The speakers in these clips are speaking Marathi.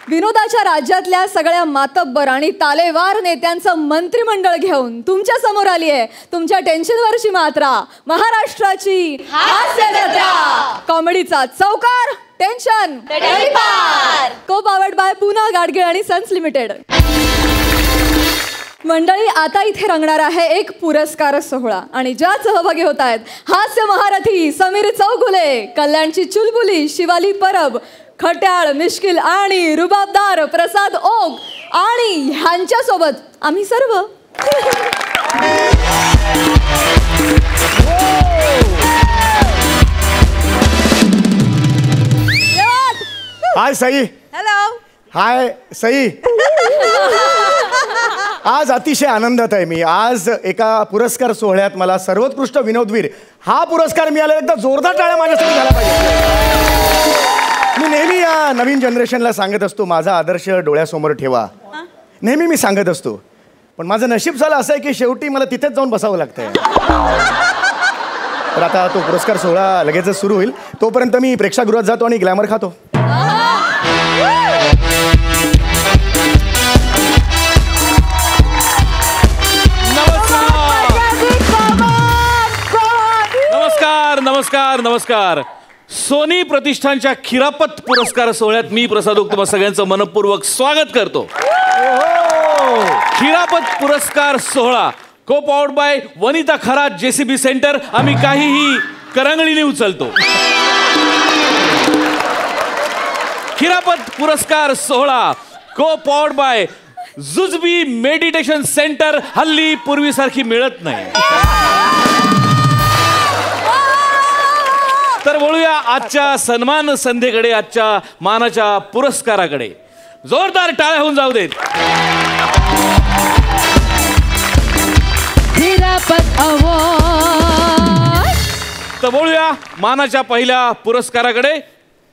विनोदाच्या राज्यातल्या सगळ्या मातब्बर आणि तालेवार नेत्यांचं मंत्रिमंडळ घेऊन तुमच्या समोर आली आहे तुमच्या टेन्शनवरची मात्रा, महाराष्ट्राची हास्य जत्रा, कॉमेडीचा चौकार, टेन्शन को पावर्ड बाय पूना गाडगीळ आणि सन्स लिमिटेड. मंडळी, आता इथे रंगणार आहे एक पुरस्कार सोहळा आणि ज्या सहभागी होत आहेत हास्य महारथी समीर चौगुले, कल्याणची चुलबुली शिवाली परब, खट्याळ मिश्किल आणि रुबाबदार प्रसाद ओक आणि ह्यांच्या सोबत आम्ही सर्व. हाय सई. हॅलो. हाय सई. आज अतिशय आनंदात आहे मी. आज एका पुरस्कार सोहळ्यात मला सर्वोत्कृष्ट विनोदवीर हा पुरस्कार मिळाला. एकदा जोरदार टाळ्या माझ्यासाठी झाला पाहिजे. मी नेहमी या नवीन जनरेशनला सांगत असतो माझा आदर्श डोळ्यासमोर ठेवा. नेहमी मी सांगत असतो, पण माझं नशीब झालं असं आहे की शेवटी मला तिथेच जाऊन बसावं लागतंय. तर आता तो पुरस्कार सोहळा लगेचच सुरू होईल. तोपर्यंत मी प्रेक्षागृहात जातो आणि ग्लॅमर खातो. नमस्कार नमस्कार. सोनी प्रतिष्ठानच्या खिरापत पुरस्कार सोहळ्यात मी प्रसाद ओक तुम्हा सगळ्यांचं मनपूर्वक स्वागत करतो. खिरापत पुरस्कार सोहळा को powered by Vanita Kharat JCB centre. आम्ही काहीही करंगळीने उचलतो. खिरापत पुरस्कार सोहळा को पावर्ड बाय जुजबी मेडिटेशन सेंटर. हल्ली पूर्वीसारखी मिळत नाही. तर बोलूया आजच्या सन्मान संध्येकडे, आजच्या मानाच्या पुरस्काराकडे. जोरदार टाळ्या होऊन जाऊ देत. तर बोलूया मानाच्या पहिल्या पुरस्काराकडे.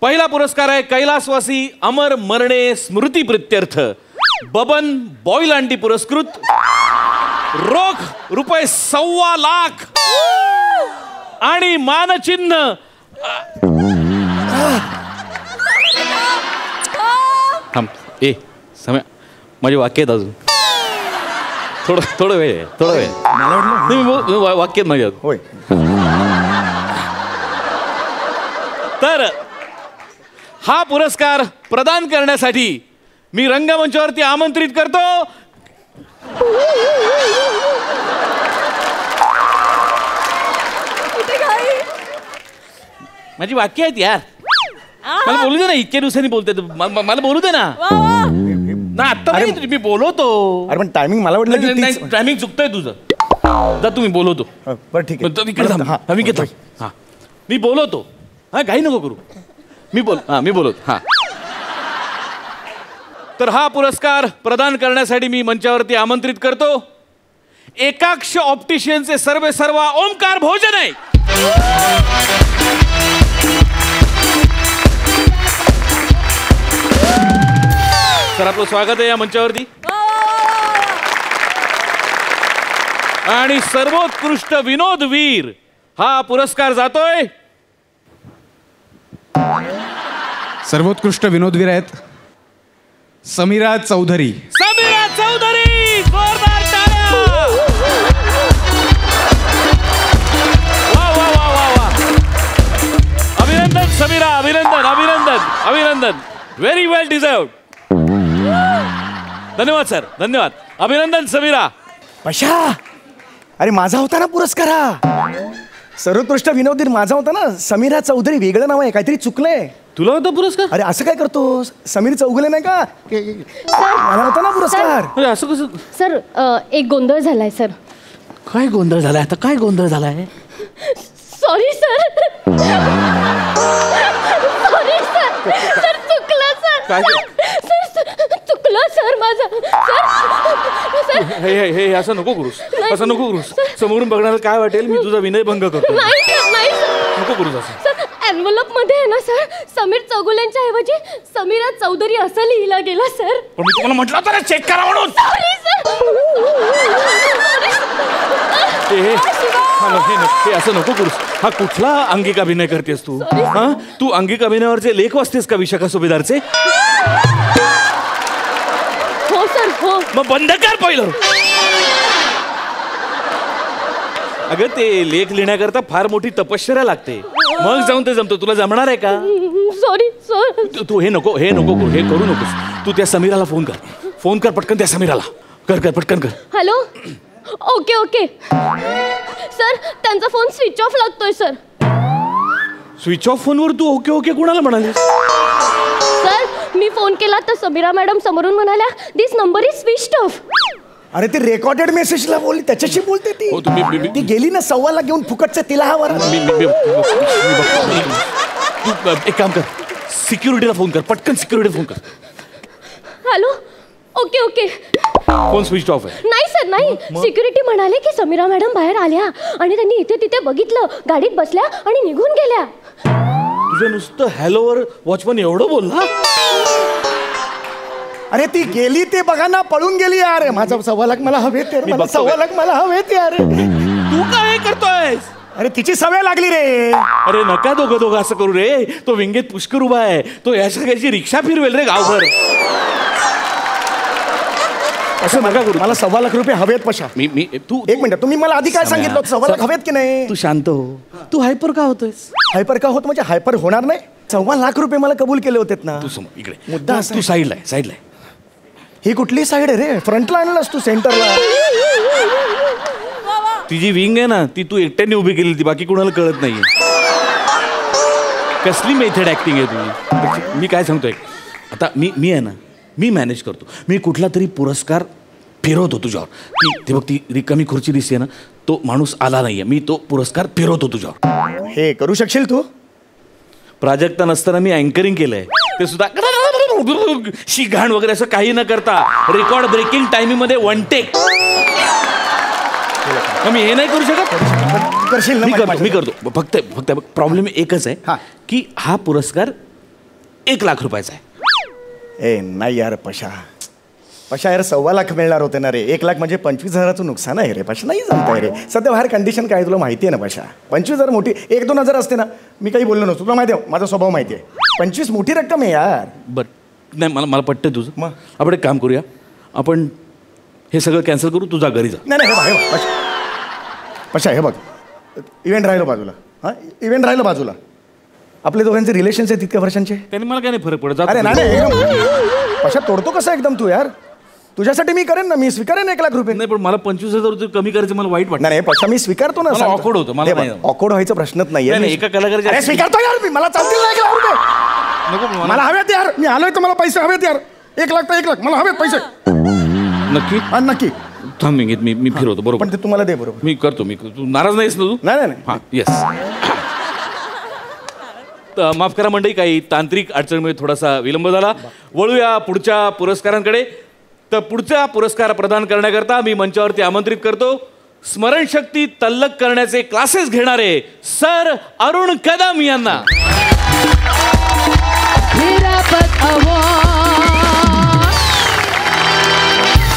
पहिला पुरस्कार आहे कैलासवासी अमर मरणे स्मृती प्रित्यर्थ बबन बॉईल अंडी पुरस्कृत. रोख ₹1.25 लाख आणि मानचिन्ह. ए समय माझे वाक्य आहेत अजून. थोडं वेळ आहे, थोडं वेळ. वाक्य आहेत माझ्या. होय. तर हा पुरस्कार प्रदान करण्यासाठी मी रंगमंचावरती आमंत्रित करतो माझी वाक्य आहेत यार. मला बोलू दे ना, इतक्या दिवसांनी बोलते मला बोलू दे ना. आता मी बोलवतो. अरे पण टायमिंग मला वाटलं की टायमिंग चुकतोय तुझं. जा तुम्ही बोलवतो. बरं ठीक आहे. मी घेतो. हा मी बोलवतो. हा काही नको करू. मी बोलवतो. हा तर हा पुरस्कार प्रदान करण्यासाठी मी मंचावरती आमंत्रित करतो एकाक्ष ऑप्टिशियनचे सर्व ओमकार भोजन आहे. सर आपलं स्वागत आहे या मंचावरती. आणि सर्वोत्कृष्ट विनोदवीर हा पुरस्कार जातोय. सर्वोत्कृष्ट विनोदवीर आहेत समीरा चौधरी. समीरा चौधरी. जोरदार टाळ्या. वा वा वा वा वा. अभिनंदन समीरा. अभिनंदन. व्हेरी वेल डिझर्व्ड. धन्यवाद सर. धन्यवाद. अभिनंदन समीरा. पशा, अरे माझा होता ना पुरस्कार हा. सर्वोत्कृष्ट विनोदवीर माझा होता ना. समीरा चौधरी वेगळं नाव आहे, काहीतरी चुकलंय. तुला होता पुरस्कार? अरे असं काय करतो, समीर चौगुले नाही का? मला होता ना पुरस्कार. अरे असं कसं? सर एक गोंधळ झालाय सर. काय गोंधळ झालाय? आता काय गोंधळ झालाय? Sorry sir. Sorry sir. Sir चुकलं सर. काय? सर चुकलं सर माझं. सर हे असं नको करूस. असं नको करूस. समोरून बघणारा काय वाटेल मी तुझा विनयभंग करतो. नाही सर. नको करूस असं. सर एनव्हलप मध्ये आहे ना सर, समीर चौगुलेंच्या ऐवजी समीरा चौधरी असं लिहिलं गेलं सर. पण मी तुम्हाला म्हटलं होतं ना चेक करा म्हणून. Sorry sir. हे असं नको करूस. हा कुठला अंगिक अभिनय करतेस तू? हा तू अंगिक अभिनयावरचे लेख वाचतेस का विशाखा सुभेदारचे? हो सर हो. मग बंद कर पहिलं. अगं ते लेख लिहिण्याकरता फार मोठी तपश्चर्या लागते, मग जाऊन ते जमतं. तुला जमणार आहे का? Sorry sir. तू हे नको हे करू नकोस. तू त्या समीराला फोन कर पटकन. त्या समीराला कर पटकन कर. हॅलो. ओके ओके सर, त्यांचा फोन स्विच ऑफ लागतोय सर. स्विच ऑफ फोनवर तू ओके ओके कुणाला म्हणालीस? सर मी फोन केला तर समीरा मॅडम समोरून म्हणाल्या दिस नंबर इज स्विच्ड ऑफ. अरे ते रेकॉर्डेड मेसेजला बोलली, त्याच्याशी बोलते ती. हो, ती गेली ना 1.25 लाख घेऊन फुकटचं तिला हा वर. तू एक काम कर, सिक्युरिटीला फोन कर पटकन. सिक्युरिटीला फोन कर. Hello. Okay okay. Phone switch off आहे. नाही सर नाही. सिक्युरिटी म्हणाले की समीरा मॅडम बाहेर आल्या आणि त्यांनी इथे तिथे बघितलं, गाडीत बसल्या आणि निघून गेल्या. तुझं नुसतं हॅलोवर वॉचमन एवढं बोलला? अरे ती गेली ते बघा ना, पळून गेली यार. माझा 1.25 लाख मला हवेत यार. मला 1.25 लाख मला हवेत यार. तू काय करतोयस? अरे तिची सवय लागली रे. अरे नका दोघं असं करू रे. तो विंगेत पुष्कर उभा आहे, तो या सगळ्याची रिक्षा फिरवेल रे गावभर. असं नका करू. मला 1.25 लाख रुपये हवेत पशा. मी तू एक मिनिट, तुम्ही मला आधी काय सांगितलं? 1.25 लाख हवेत की नाही? तू शांत हो. तू हायपर का होतोयस? हायपर का होत म्हणजे हायपर होणार नाही. 1.25 लाख रुपये मला कबूल केले होते ना. तू समोर इकडे मुद्दा असा तू आहे. साईडला आहे. ही कुठली साईड आहे रे? फ्रंटला आणलास तू सेंटरला. ती जी विंग आहे ना, ती तू एकट्याने उभी केली, ती बाकी कोणाला कळत नाहीये. कसली मेथड ऍक्टिंग आहे तुझी? मी काय सांगतोय, आता मी आहे ना, मी मॅनेज करतो. मी कुठला तरी पुरस्कार फिरवतो तुझ्यावर. ती बघ, ती रिकामी खुर्ची दिसते ना, तो माणूस आला नाहीये, मी तो पुरस्कार फिरवतो तुझ्यावर. हे करू शकशील तू? प्राजक्ता नसताना मी अँकरिंग केलंय, ते सुद्धा शिघाण वगैरे असं काही न करता रेकॉर्ड ब्रेकिंग टायमिंग मध्ये 1 टेक. मी हे नाही करू शकत. करशील ना? मी करतो. फक्त प्रॉब्लेम एकच हा. आहे की हा पुरस्कार 1 लाख रुपयाचा आहे. ए नाही यार पशा यार 1.25 लाख मिळणार होते ना रे. 1 लाख म्हणजे 25,000चं नुकसान आहे रे पशा. नाही जमताय रे. सध्या बाहेर कंडिशन काय तुला माहिती आहे ना पशा. 25,000 मोठी, 1-2 हजार असते ना, मी काही बोललो नसतो. तुला माहिती आहे माझा स्वभाव माहिती आहे. 25 मोठी रक्कम आहे यार. बरं नाही, मला पटतं तुझं. मग? आपण एक काम करूया, आपण हे सगळं कॅन्सल करू, तुझा घरी जा. नाही हे बघ पशा हे बघ, इव्हेंट राहिलं बाजूला. हां इव्हेंट राहिलं बाजूला. आपले दोघांचे रिलेशन्स आहेत तितक्या वर्षांचे. त्याने मला काय नाही फरक पडत. अरे नाही पशा तोडतो कसं एकदम तू यार. तुझ्यासाठी मी करेन ना, मी स्वीकारेन 1 लाख रुपये. नाही पण मला 25,000 रुपये कमी करायचं मला वाईट वाटतं. नाही पशा मी स्वीकारतो ना. मला awkward होतं, मला नाही. ऑकवर्ड व्हायचा प्रश्नच नाहीये. नाही, एका कलाकाराच्या- अरे स्वीकारतो यार मी. मला चालतील ना 1 लाख रुपये. नको मला हवेत यार. मी आलोय तर मला पैसे हवेत यार. 1 लाख तर 1 लाख मला हवेत पैसे. नक्की नक्की. थांब मी फिरवतो. बरोबर पण ते तुम्हाला दे. बरोबर मी करतो. तू नाराज नाहीस ना? तू नाही हां येस. माफ करा मंडळी, काही तांत्रिक अडचणीमुळे थोडासा विलंब झाला. वळूया पुढच्या पुरस्कारांकडे. तर पुढचा पुरस्कार प्रदान करण्याकरता मी मंचावरती आमंत्रित करतो स्मरणशक्ती तल्लक करण्याचे क्लासेस घेणारे सर अरुण कदम यांना.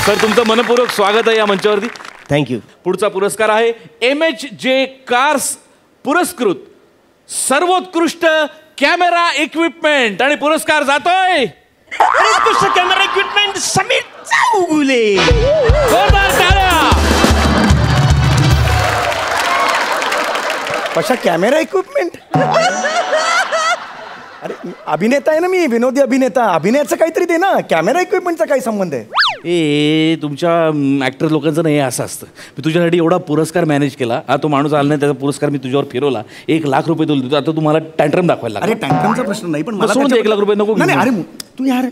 सर तुमचं मनपूर्वक स्वागत आहे या मंचावरती. थँक्यू. पुढचा पुरस्कार आहे MHJ कार्स पुरस्कृत सर्वोत्कृष्ट कॅमेरा इक्विपमेंट आणि पुरस्कार जातोय उत्कृष्ट कॅमेरा इक्विपमेंट समीर चौगुले. जोरदार टाळ्या. पशा कॅमेरा इक्विपमेंट. अरे अभिनेता आहे ना मी, विनोदी अभिनेता. अभिनयाचं काहीतरी दे ना. कॅमेरा इक्विपमेंटचा काय संबंध आहे? ए तुमच्या ऍक्टर लोकांचं नाही असं असतं. मी तुझ्यासाठी एवढा पुरस्कार मॅनेज केला, हा तो माणूस आला नाही, त्याचा पुरस्कार मी तुझ्यावर फिरवला, 1 लाख रुपये तुला देतो. आता तुम्हाला टँट्रम दाखवायला अरे टँट्रमचा प्रश्न नाही, पण मला सोडून दे. 1 लाख रुपये नको. नाही अरे तू यार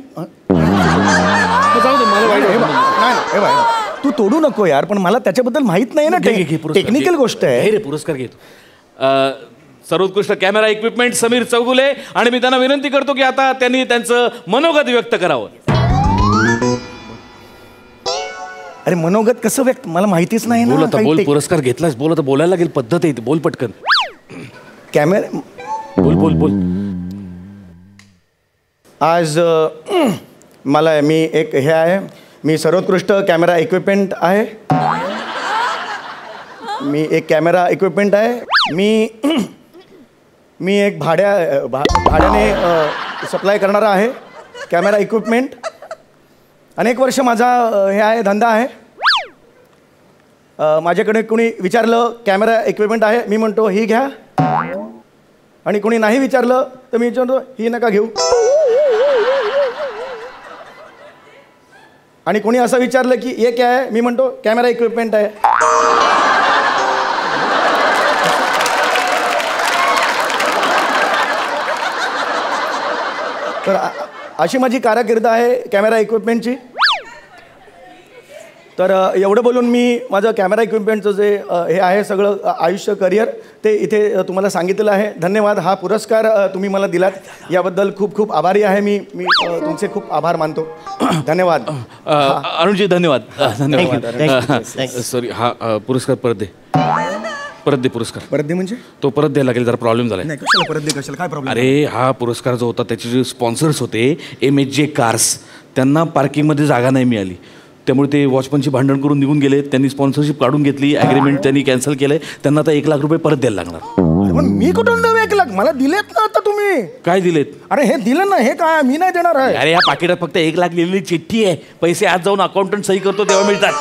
जाऊ दे, मला वाईट वाटलं. नाही बाय तू तोडू नको यार, पण मला त्याच्याबद्दल माहित नाही ना. टेक्निकल गोष्ट आहे रे. पुरस्कार घेतो सर्वोत्कृष्ट कॅमेरा इक्विपमेंट समीर चौगुले. आणि मी त्यांना विनंती करतो की आता त्यांनी त्यांचं मनोगत व्यक्त करावं. अरे मनोगत कसं व्यक्त, मला माहितीच नाही ना. बोल आता, बोल. पुरस्कार घेतलास, बोल आता. बोलायला लागेल, पद्धत आहे. बोल पटकन. कॅमेरा बोल. आज मला मी एक हे आहे, मी सर्वोत्कृष्ट कॅमेरा इक्विपमेंट आहे. मी एक कॅमेरा इक्विपमेंट आहे. मी एक भाड्याने सप्लाय करणारा आहे. Camera equipment. अनेक वर्ष माझा हे आहे धंदा आहे. माझ्याकडे कोणी विचारलं कॅमेरा इक्विपमेंट आहे, मी म्हणतो ही घ्या. आणि कोणी नाही विचारलं तर मी विचारतो ही नका घेऊ. आणि कोणी असं विचारलं की हे काय आहे, मी म्हणतो कॅमेरा इक्विपमेंट आहे. तर अशी माझी कारकीर्द आहे कॅमेरा इक्विपमेंटची. तर एवढं बोलून मी माझं कॅमेरा इक्विपमेंटचं जे हे आहे सगळं आयुष्य करिअर ते इथे तुम्हाला सांगितलेलं आहे. धन्यवाद. हा पुरस्कार तुम्ही मला दिलात याबद्दल खूप खूप आभारी आहे मी. तुमचे खूप आभार मानतो. धन्यवाद. अरुणजी धन्यवाद. धन्यवाद. सॉरी हा पुरस्कार परत दे. परत दे पुरस्कार. परत दे म्हणजे तो परत द्यायला लागेल. जरा प्रॉब्लेम झाला. नाही कशाला परत दे, कशाला काय प्रॉब्लेम. अरे हा पुरस्कार जो होता त्याचे जे स्पॉन्सर्स होते MHJ कार्स, त्यांना पार्किंगमध्ये जागा नाही मिळाली. त्यामुळे ते वॉचमनची भांडण करून निघून गेले. त्यांनी स्पॉन्सरशिप काढून घेतली. ॲग्रीमेंट त्यांनी कॅन्सल केलंय. त्यांना आता 1 लाख रुपये परत द्यायला लागणार. पण मी कुठून देऊ 1 लाख. मला दिलेत ना आता तुम्ही. काय दिलेत. अरे हे दिलं ना, हे काय मी नाही देणार आहे. अरे या पाकिटात फक्त 1 लाख लिहिलेली चिठ्ठी आहे. पैसे आज जाऊन अकाउंटंट सही करतो तेव्हा मिळतात.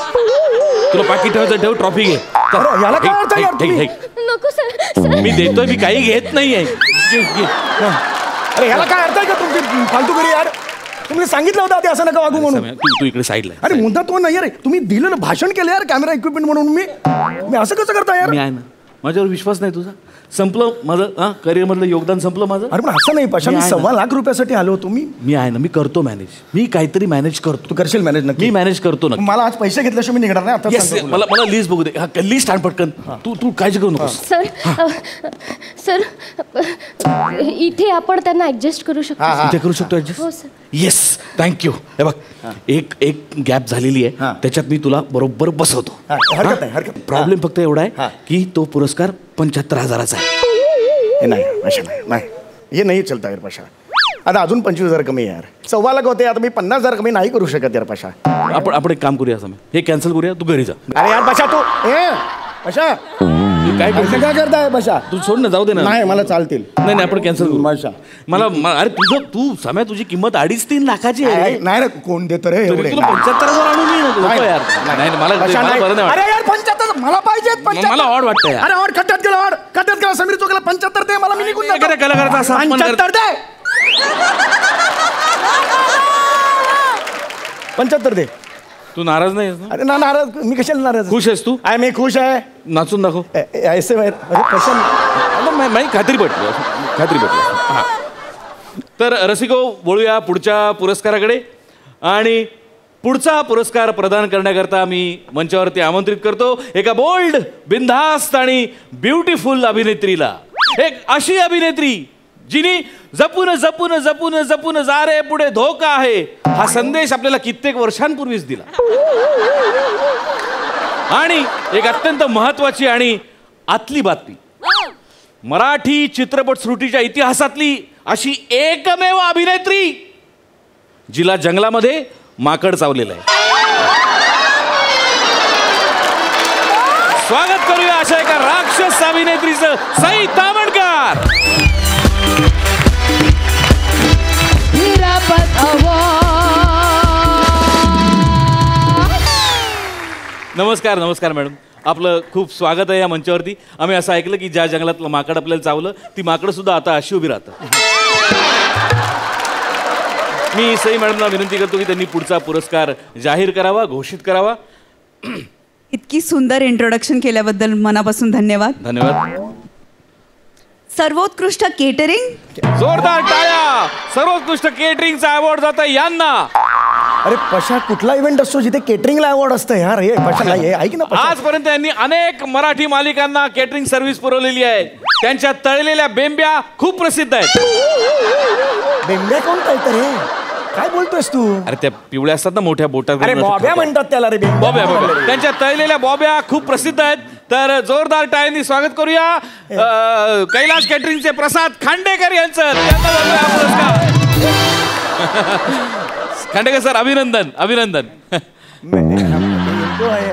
तुला पाकिट ठेवायचं ठेव. ट्रॉफी घे. अरे याला काय अर्थ आहे यार तुम्ही? नको सर. मी देतोय. मी काही घेत नाहीये. अरे ह्याला काय अर्थ आहे का तुमची फालतूगिरी यार. तुम्ही सांगितलं होतं ते असं नका वागू म्हणून. तू इकडे साईडला. अरे मुद्दा तो नाही रे. तुम्ही दिलं ना, भाषण केलं यार कॅमेरा इक्विपमेंट म्हणून. मी असं कसं करता यार. मी आहे ना. माझ्यावर विश्वास नाही तुझा. संपलं माझं करिअर मधलं योगदान संपलं माझं. अरे पण असं नाही पशा. मी 1.25 लाख रुपयासाठी आलो होतो. मी आहे ना. मी करतो मॅनेज. मी काहीतरी मॅनेज करतो. तू करशील मॅनेज नक्की. मी मॅनेज करतो ना. मला आज पैसे घेतल्याशिवाय मी निघणार नाही आता. Yes, मला लिस्ट बघू दे. लिस्ट आण पटकन. तू काळजी करू नकोस. सर इथे आपण त्यांना ऍडजस्ट करू शकतो. इथे करू शकतो हो ऍडजस्ट. सर. Yes thank you. हे बघ एक गॅप झालेली आहे. त्याच्यात मी तुला बरोबर बसवतो. हरकत नाही, हरकत. प्रॉब्लेम फक्त एवढा आहे की तो पुरस्कार 75,000चा आहे. हे नाही पशा, नाही हे नाही चलता यार पशा. आता अजून 25,000 कमी यार. 1.25 लाख होते. आता मी 50,000 कमी नाही करू शकत यार पशा. आपण एक काम करूया. असं हे कॅन्सल करूया. तू घरी जा. अरे यार पशा तू पशा काय काय करताय पशा. तू सोड ना. जाऊ दे ना. नाही मला चालतील. नाही आपण कॅन्सल करू. पशा मला अरे तू समय तुझी किंमत 2.5-3 लाखाची आहे. नाही रे. कोण देत रे एवढे. तुला 75,000 आणून ये नको यार. नाही मला बरं नाही. अरे यार 75 मला पाहिजेत. मला ऑड वाटतं यार. अरे ऑड खड्ड्यात गेला. ऑड खड्ड्यात गेला. समीर चोकला 75 दे मला. मी निघून जातो. कलाकाराचा असा अपमान 75 दे. 75 दे. तू नाराज नाही आहेस ना. अरे ना नाराज. मी कशाला नाराज. खुश आहेस तू. मी खुश आहे. नाचून दाखव. ऐसे अरे कशा खात्री पटली. खात्री पटली. तर रसिको वळूया पुढच्या पुरस्काराकडे. आणि पुढचा पुरस्कार प्रदान करण्याकरता मी मंचावरती आमंत्रित करतो एका बोल्ड, बिनधास्त आणि ब्युटिफुल अभिनेत्रीला. एक अशी अभिनेत्री जिने जपून जपून जपून जपून जा रे पुढे धोका आहे हा संदेश आपल्याला कित्येक वर्षांपूर्वीच दिला. आणि एक अत्यंत महत्वाची आणि आतली बातमी. मराठी चित्रपटसृष्टीच्या इतिहासातली अशी एकमेव अभिनेत्री जिला जंगलामध्ये माकड चावलेलं आहे. स्वागत करूया अशा एका राक्षस अभिनेत्रीचं. सई तामणकर. नमस्कार. नमस्कार मॅडम. आपलं खूप स्वागत आहे या मंचावरती. आम्ही असं ऐकलं की ज्या जंगलातलं माकड आपल्याला चावलं ती माकडं सुद्धा आता अशी उभी राहतात. मी सई मॅडमला विनंती करतो की त्यांनी पुढचा पुरस्कार जाहीर करावा, घोषित करावा. इतकी सुंदर इंट्रोडक्शन केल्याबद्दल मनापासून धन्यवाद. धन्यवाद. सर्वोत्कृष्ट केटरिंग. जोरदार टाळ्या. सर्वोत्कृष्ट केटरिंगचा अवॉर्ड जात आहे यांना. अरे पशा कुठला इव्हेंट असतो जिथे केटरिंगला अवॉर्ड असतं यार. हे पशा नाही ऐक ना पशा. आजपर्यंत यांनी अनेक मराठी मालिकांना केटरिंग सर्व्हिस पुरवलेली आहे. त्यांच्या तळलेल्या बेंब्या खूप प्रसिद्ध आहेत. बेंब्या कोण कळतं रे. काय बोलतोयस तू. अरे त्या पिवळ्या असतात ना मोठ्या बोटात. अरे बॉब्या म्हणतात त्याला रे. बॉब्या. त्यांच्या तळलेल्या बॉब्या खूप प्रसिद्ध आहेत. तर जोरदार टाळ्यांनी स्वागत करूया कैलास केटरिंगचे प्रसाद खांडेकर यांचं. खांडेकर सर अभिनंदन. अभिनंदन. तो आहे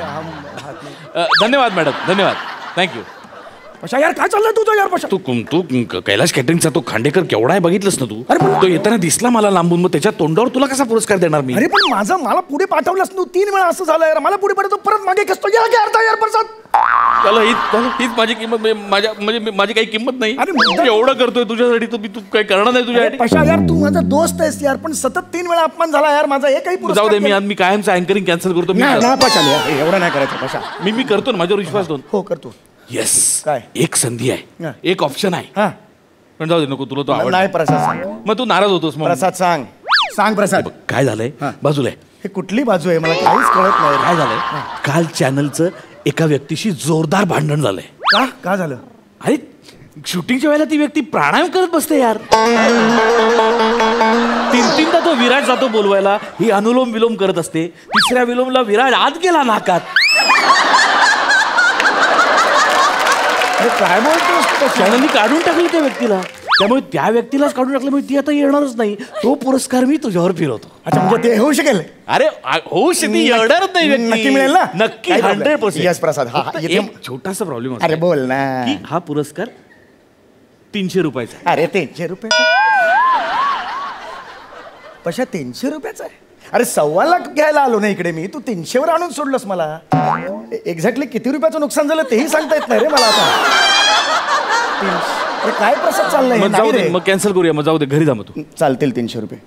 धन्यवाद मॅडम. धन्यवाद. थँक्यू. पशा यार काय चाललंय तुझं यार पशा? तू कैलाश कॅटरिंगचा तो खांडेकर केवढा आहे बघितलंस ना तू? अरे पण- तो येताना दिसला मला लांबून, मग त्याच्या तोंडावर तुला कसा पुरस्कार देणार मी? अरे पण मला पुढे पाठवलंस तू 3 वेळा असं झालं यार. मला पुढे पाठवतो परत मागे कसतो यार काय अर्धा यार प्रसाद. त्याला हीच माझी किंमत, माझी काही किंमत नाही. अरे मुद्दा- मी एवढं करतोय तुझ्यासाठी, तू काही करणार नाही अरे तुझ्यासाठी? पशा यार तू माझा दोस्त आहेस यार, पण सतत 3 वेळा अपमान झाला यार माझा. एकही पुरस्कार जाऊ दे, केला- मी कायमचं अँकरिंग कॅन्सल करतो. नाही पशा यार, एवढं नाही करायचं पशा. मी करतो ना, माझ्यावर विश्वास ठेव. हो करतो. येस, काय? एक संधी आहे, हा. एक ऑप्शन आहे. हा पण जाऊ दे, नको, तुला तो आवडला. नाही प्रसाद सांग. मग तू नाराज होतोस मग. प्रसाद सांग प्रसाद. काय झालंय? हा. बाजूला आहे. हे कुठली बाजू आहे मला काहीच कळत नाही. काय झालंय? काल चॅनलचं एका व्यक्तीशी जोरदार भांडण झालंय. का झालं? अरे शूटिंगच्या वेळेला ती व्यक्ती प्राणायाम करत बसते यार. 3-3दा तो विराट जातो बोलवायला, ही अनुलोम विलोम करत असते. 3ऱ्या विलोमला विराट आत गेला नाकात. अरे काय बोलतोस? चॅनलनी काढून टाकलं त्या व्यक्तीला. त्यामुळे त्या व्यक्तीलाच काढून टाकल्यामुळे ती आता येणारच नाही. तो पुरस्कार मी तुझ्यावर फिरवतो. अच्छा म्हणजे ते होऊ शकेल? अरे होऊ शकते, येणारच नाही व्यक्ती. नक्की मिळेल ना? नक्की, काही problem? 100%. Yes, प्रसाद. हा, फक्त येते- एक छोटासा प्रॉब्लेम अरे बोल ना. की हा पुरस्कार 300 रुपयाचा आहे. अरे 300 रुपयाचा पशा 300 रुपयाचा आहे? अरे 1.25 लाख घ्यायला आलो ना इकडे मी, तू 300 वर आणून सोडलंस मला. एक्झॅक्टली किती रुपयाचं नुकसान झालं तेही सांगता येत नाही रे मला आता. 300 अरे काय प्रसाद चाललंय? मग नाही जाऊ दे, रे. मग कॅन्सल करूया. मग जाऊ दे, घरी जा मग तू. चालतील 300 रुपये.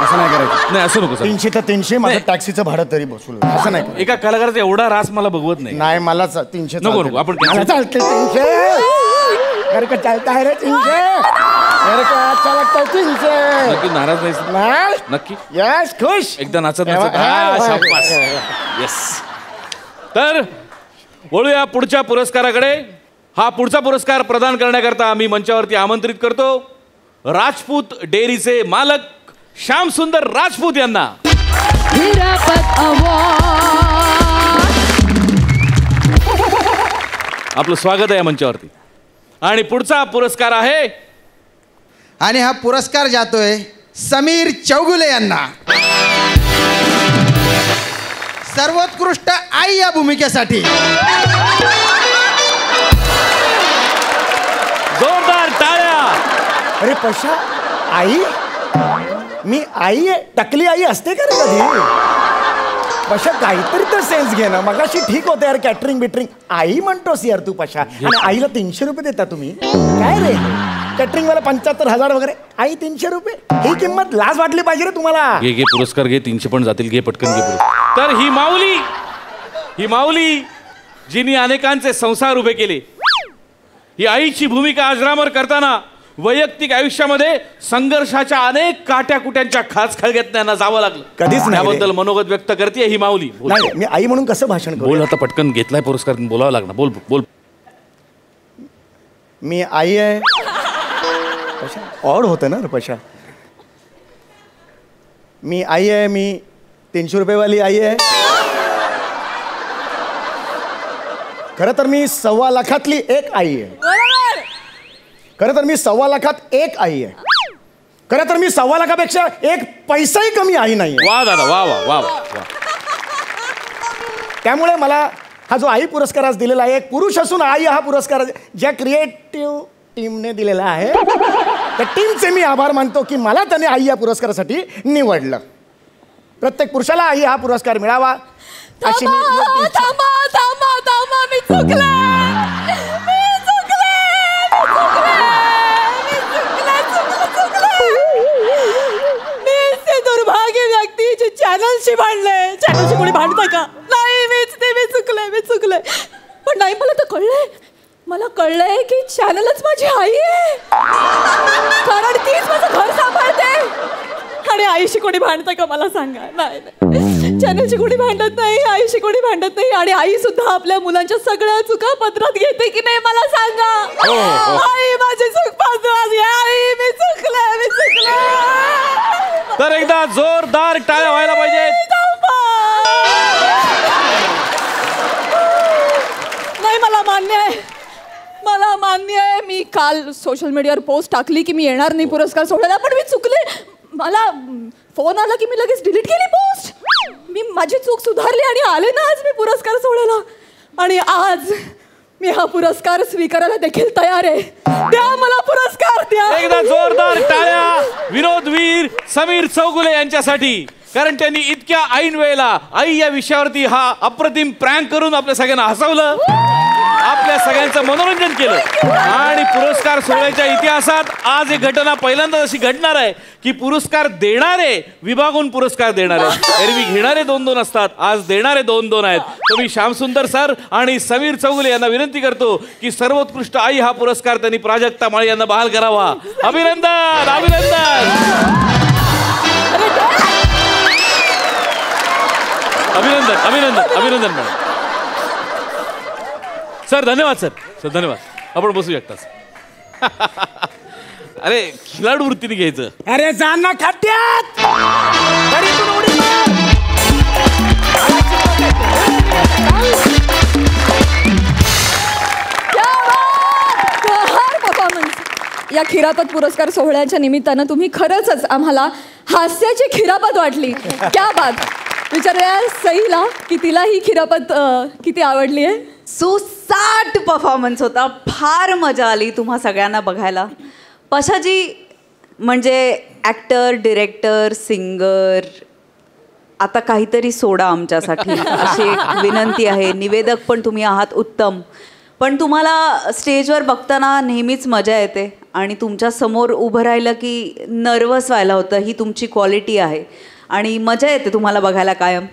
असं नाही करायचं. नाही असं नको सर. 300 तर 300, माझं नाही. टॅक्सीचं भाडं तरी बसून असं नाही करायचं. एका कलाकाराचा एवढा रास मला बघवत नाही. नाही मला 300 नको, चालतील. नको, आपण मला cancel- चालतील 300. अरे का चालता है रे 300? अरे का अच्छा लगता है 300? नक्की नाराज नाही? नाही नक्की यस खुश एकदा नाचत तेव्हा- नाचत. येस. तर वळूया पुढच्या पुरस्काराकडे. हा पुढचा पुरस्कार प्रदान करण्याकरता मी मंचावरती आमंत्रित करतो राजपूत डेअरीचे मालक श्याम सुंदर राजपूत यांना. आपलं स्वागत आहे या मंचावरती. आणि पुढचा पुरस्कार आहे, आणि हा पुरस्कार जातोय समीर चौगुले यांना, सर्वोत्कृष्ट आई या भूमिकेसाठी. जोरदार टाळ्या. अरे पशा आई, मी आई आहे? टकली आई असते का रे कधी? पशा काहीतरी तर सेन्स घे ना. मगाशी ठीक होतं यार कॅटरिंग बिटरिंग, आई म्हणतोस यार तू पशा. आणि आईला 300 रुपये देता तुम्ही? काय रे कॅटरिंग वाला 75,000 वगैरे, आई 300 रुपये? ही किंमत लाज वाटली पाहिजे रे तुम्हाला. घे पुरस्कार घे. 300 पण जातील, घे पटकन घे पुरस्कार. तर ही माऊली जिने अनेकांचे संसार उभे केले, ही आईची भूमिका अजरामर करताना वैयक्तिक आयुष्यामध्ये संघर्षाच्या अनेक काट्याकुट्यांच्या खाचखळग्यात त्यांना जावं लागलं. कधीच नाही रे. त्याबद्दल मनोगत व्यक्त करते ही माऊली. बोल. नाही मी आई म्हणून कसं भाषण बोल करू? आता पटकन, घेतलाय पुरस्कार, बोलावं लागणार. बोल बोल. मी आई आहे पशा. ऑड होतं ना रे पशा. मी आई आहे, मी 300 रुपयेवाली आई आहे. खरं तर मी 1.25 लाखातली एक आई आहे. खरं तर मी 1.25 लाखात एक आई आहे. खरं तर मी 1.25 लाखापेक्षा एक पैसाही कमी आई नाही आहे. वा दादा, वा वा वा वा. त्यामुळे मला हा जो आई पुरस्कार आज दिलेला आहे, एक पुरुष असून आई हा पुरस्कार ज्या क्रिएटिव्ह टीमने दिलेला आहे त्या टीमचे मी आभार मानतो की मला त्याने आई या पुरस्कारासाठी निवडलं. प्रत्येक पुरुषाला आई हा पुरस्कार मिळावा अशी मी मी चुकले. दुर्भाग्य व्यक्ती जे चॅनलशी भांडले. चॅनलशी कोणी भांडतं का? नाही, मी चुकले. पण नाही, मला कळलंय की चॅनलच माझी आई आहे, कारण तीच माझं घर सांभाळते. आणि आईशी कोणी भांडतं का मला सांगा? नाही, चॅनलशी कोणी भांडत नाही, आईशी कोणी भांडत नाही. आणि आई सुद्धा आपल्या मुलांच्या सगळ्या चुका पदरात घेते की नाही मला सांगा? आई माझी चूक पदरात घे. आई मी चुकले. तर एकदा जोरदार टाळ्या व्हायला पाहिजे. नाही, मला मान्य आहे. मी काल सोशल मीडियावर पोस्ट टाकली की मी येणार नाही पुरस्कार सोडायला, पण मी चुकले. मला फोन आला की मी लगेच डिलीट केली पोस्ट. मी माझी चूक सुधारली आणि आले ना आज मी पुरस्कार सोडायला. आणि आज मी हा पुरस्कार स्वीकारायला देखील तयार आहे. द्या मला पुरस्कार द्या. एकदा जोरदार टाळ्या विनोदवीर समीर चौगुले यांच्यासाठी, कारण त्यांनी इतक्या ऐन वेळेला आई या विषयावरती हा अप्रतिम प्रँक करून आपल्या सगळ्यांना हसवलं, आपल्या सगळ्यांचं मनोरंजन केलं. आणि पुरस्कार सोहळ्याच्या इतिहासात आज एक घटना पहिल्यांदा अशी घडणार आहे की पुरस्कार देणारे विभागून पुरस्कार देणारे. एरवी घेणारे 2-2 असतात, आज देणारे 2-2 आहेत. तर मी श्यामसुंदर सर आणि समीर चौगुले यांना विनंती करतो की सर्वोत्कृष्ट आई हा पुरस्कार त्यांनी प्राजक्ता माळी यांना बहाल करावा. अभिनंदन अभिनंदन अभिनंदन अभिनंदन अभिनंदन मॅडम. सर धन्यवाद. सर धन्यवाद. आपण बसू शकता. अरे खिलाडू वृत्तीने घ्यायचं. अरे जा ना खड्ड्यात. या खिरापत पुरस्कार सोहळ्याच्या निमित्तानं तुम्ही खरंच आम्हाला हास्याची खिरापत वाटली. क्या बात. विचारूया सईला की तिला ही खिरापत किती आवडली आहे. सुसाट परफॉर्मन्स होता. फार मजा आली तुम्हा सगळ्यांना बघायला. पशाजी म्हणजे ॲक्टर, डिरेक्टर, सिंगर, आता काहीतरी सोडा आमच्यासाठी अशी एक विनंती आहे. निवेदक पण तुम्ही आहात उत्तम, पण तुम्हाला स्टेजवर बघताना नेहमीच मजा येते आणि तुमच्या समोर उभं राहिलं की नर्वस व्हायला होतं. ही तुमची क्वालिटी आहे आणि मजा येते तुम्हाला बघायला कायम.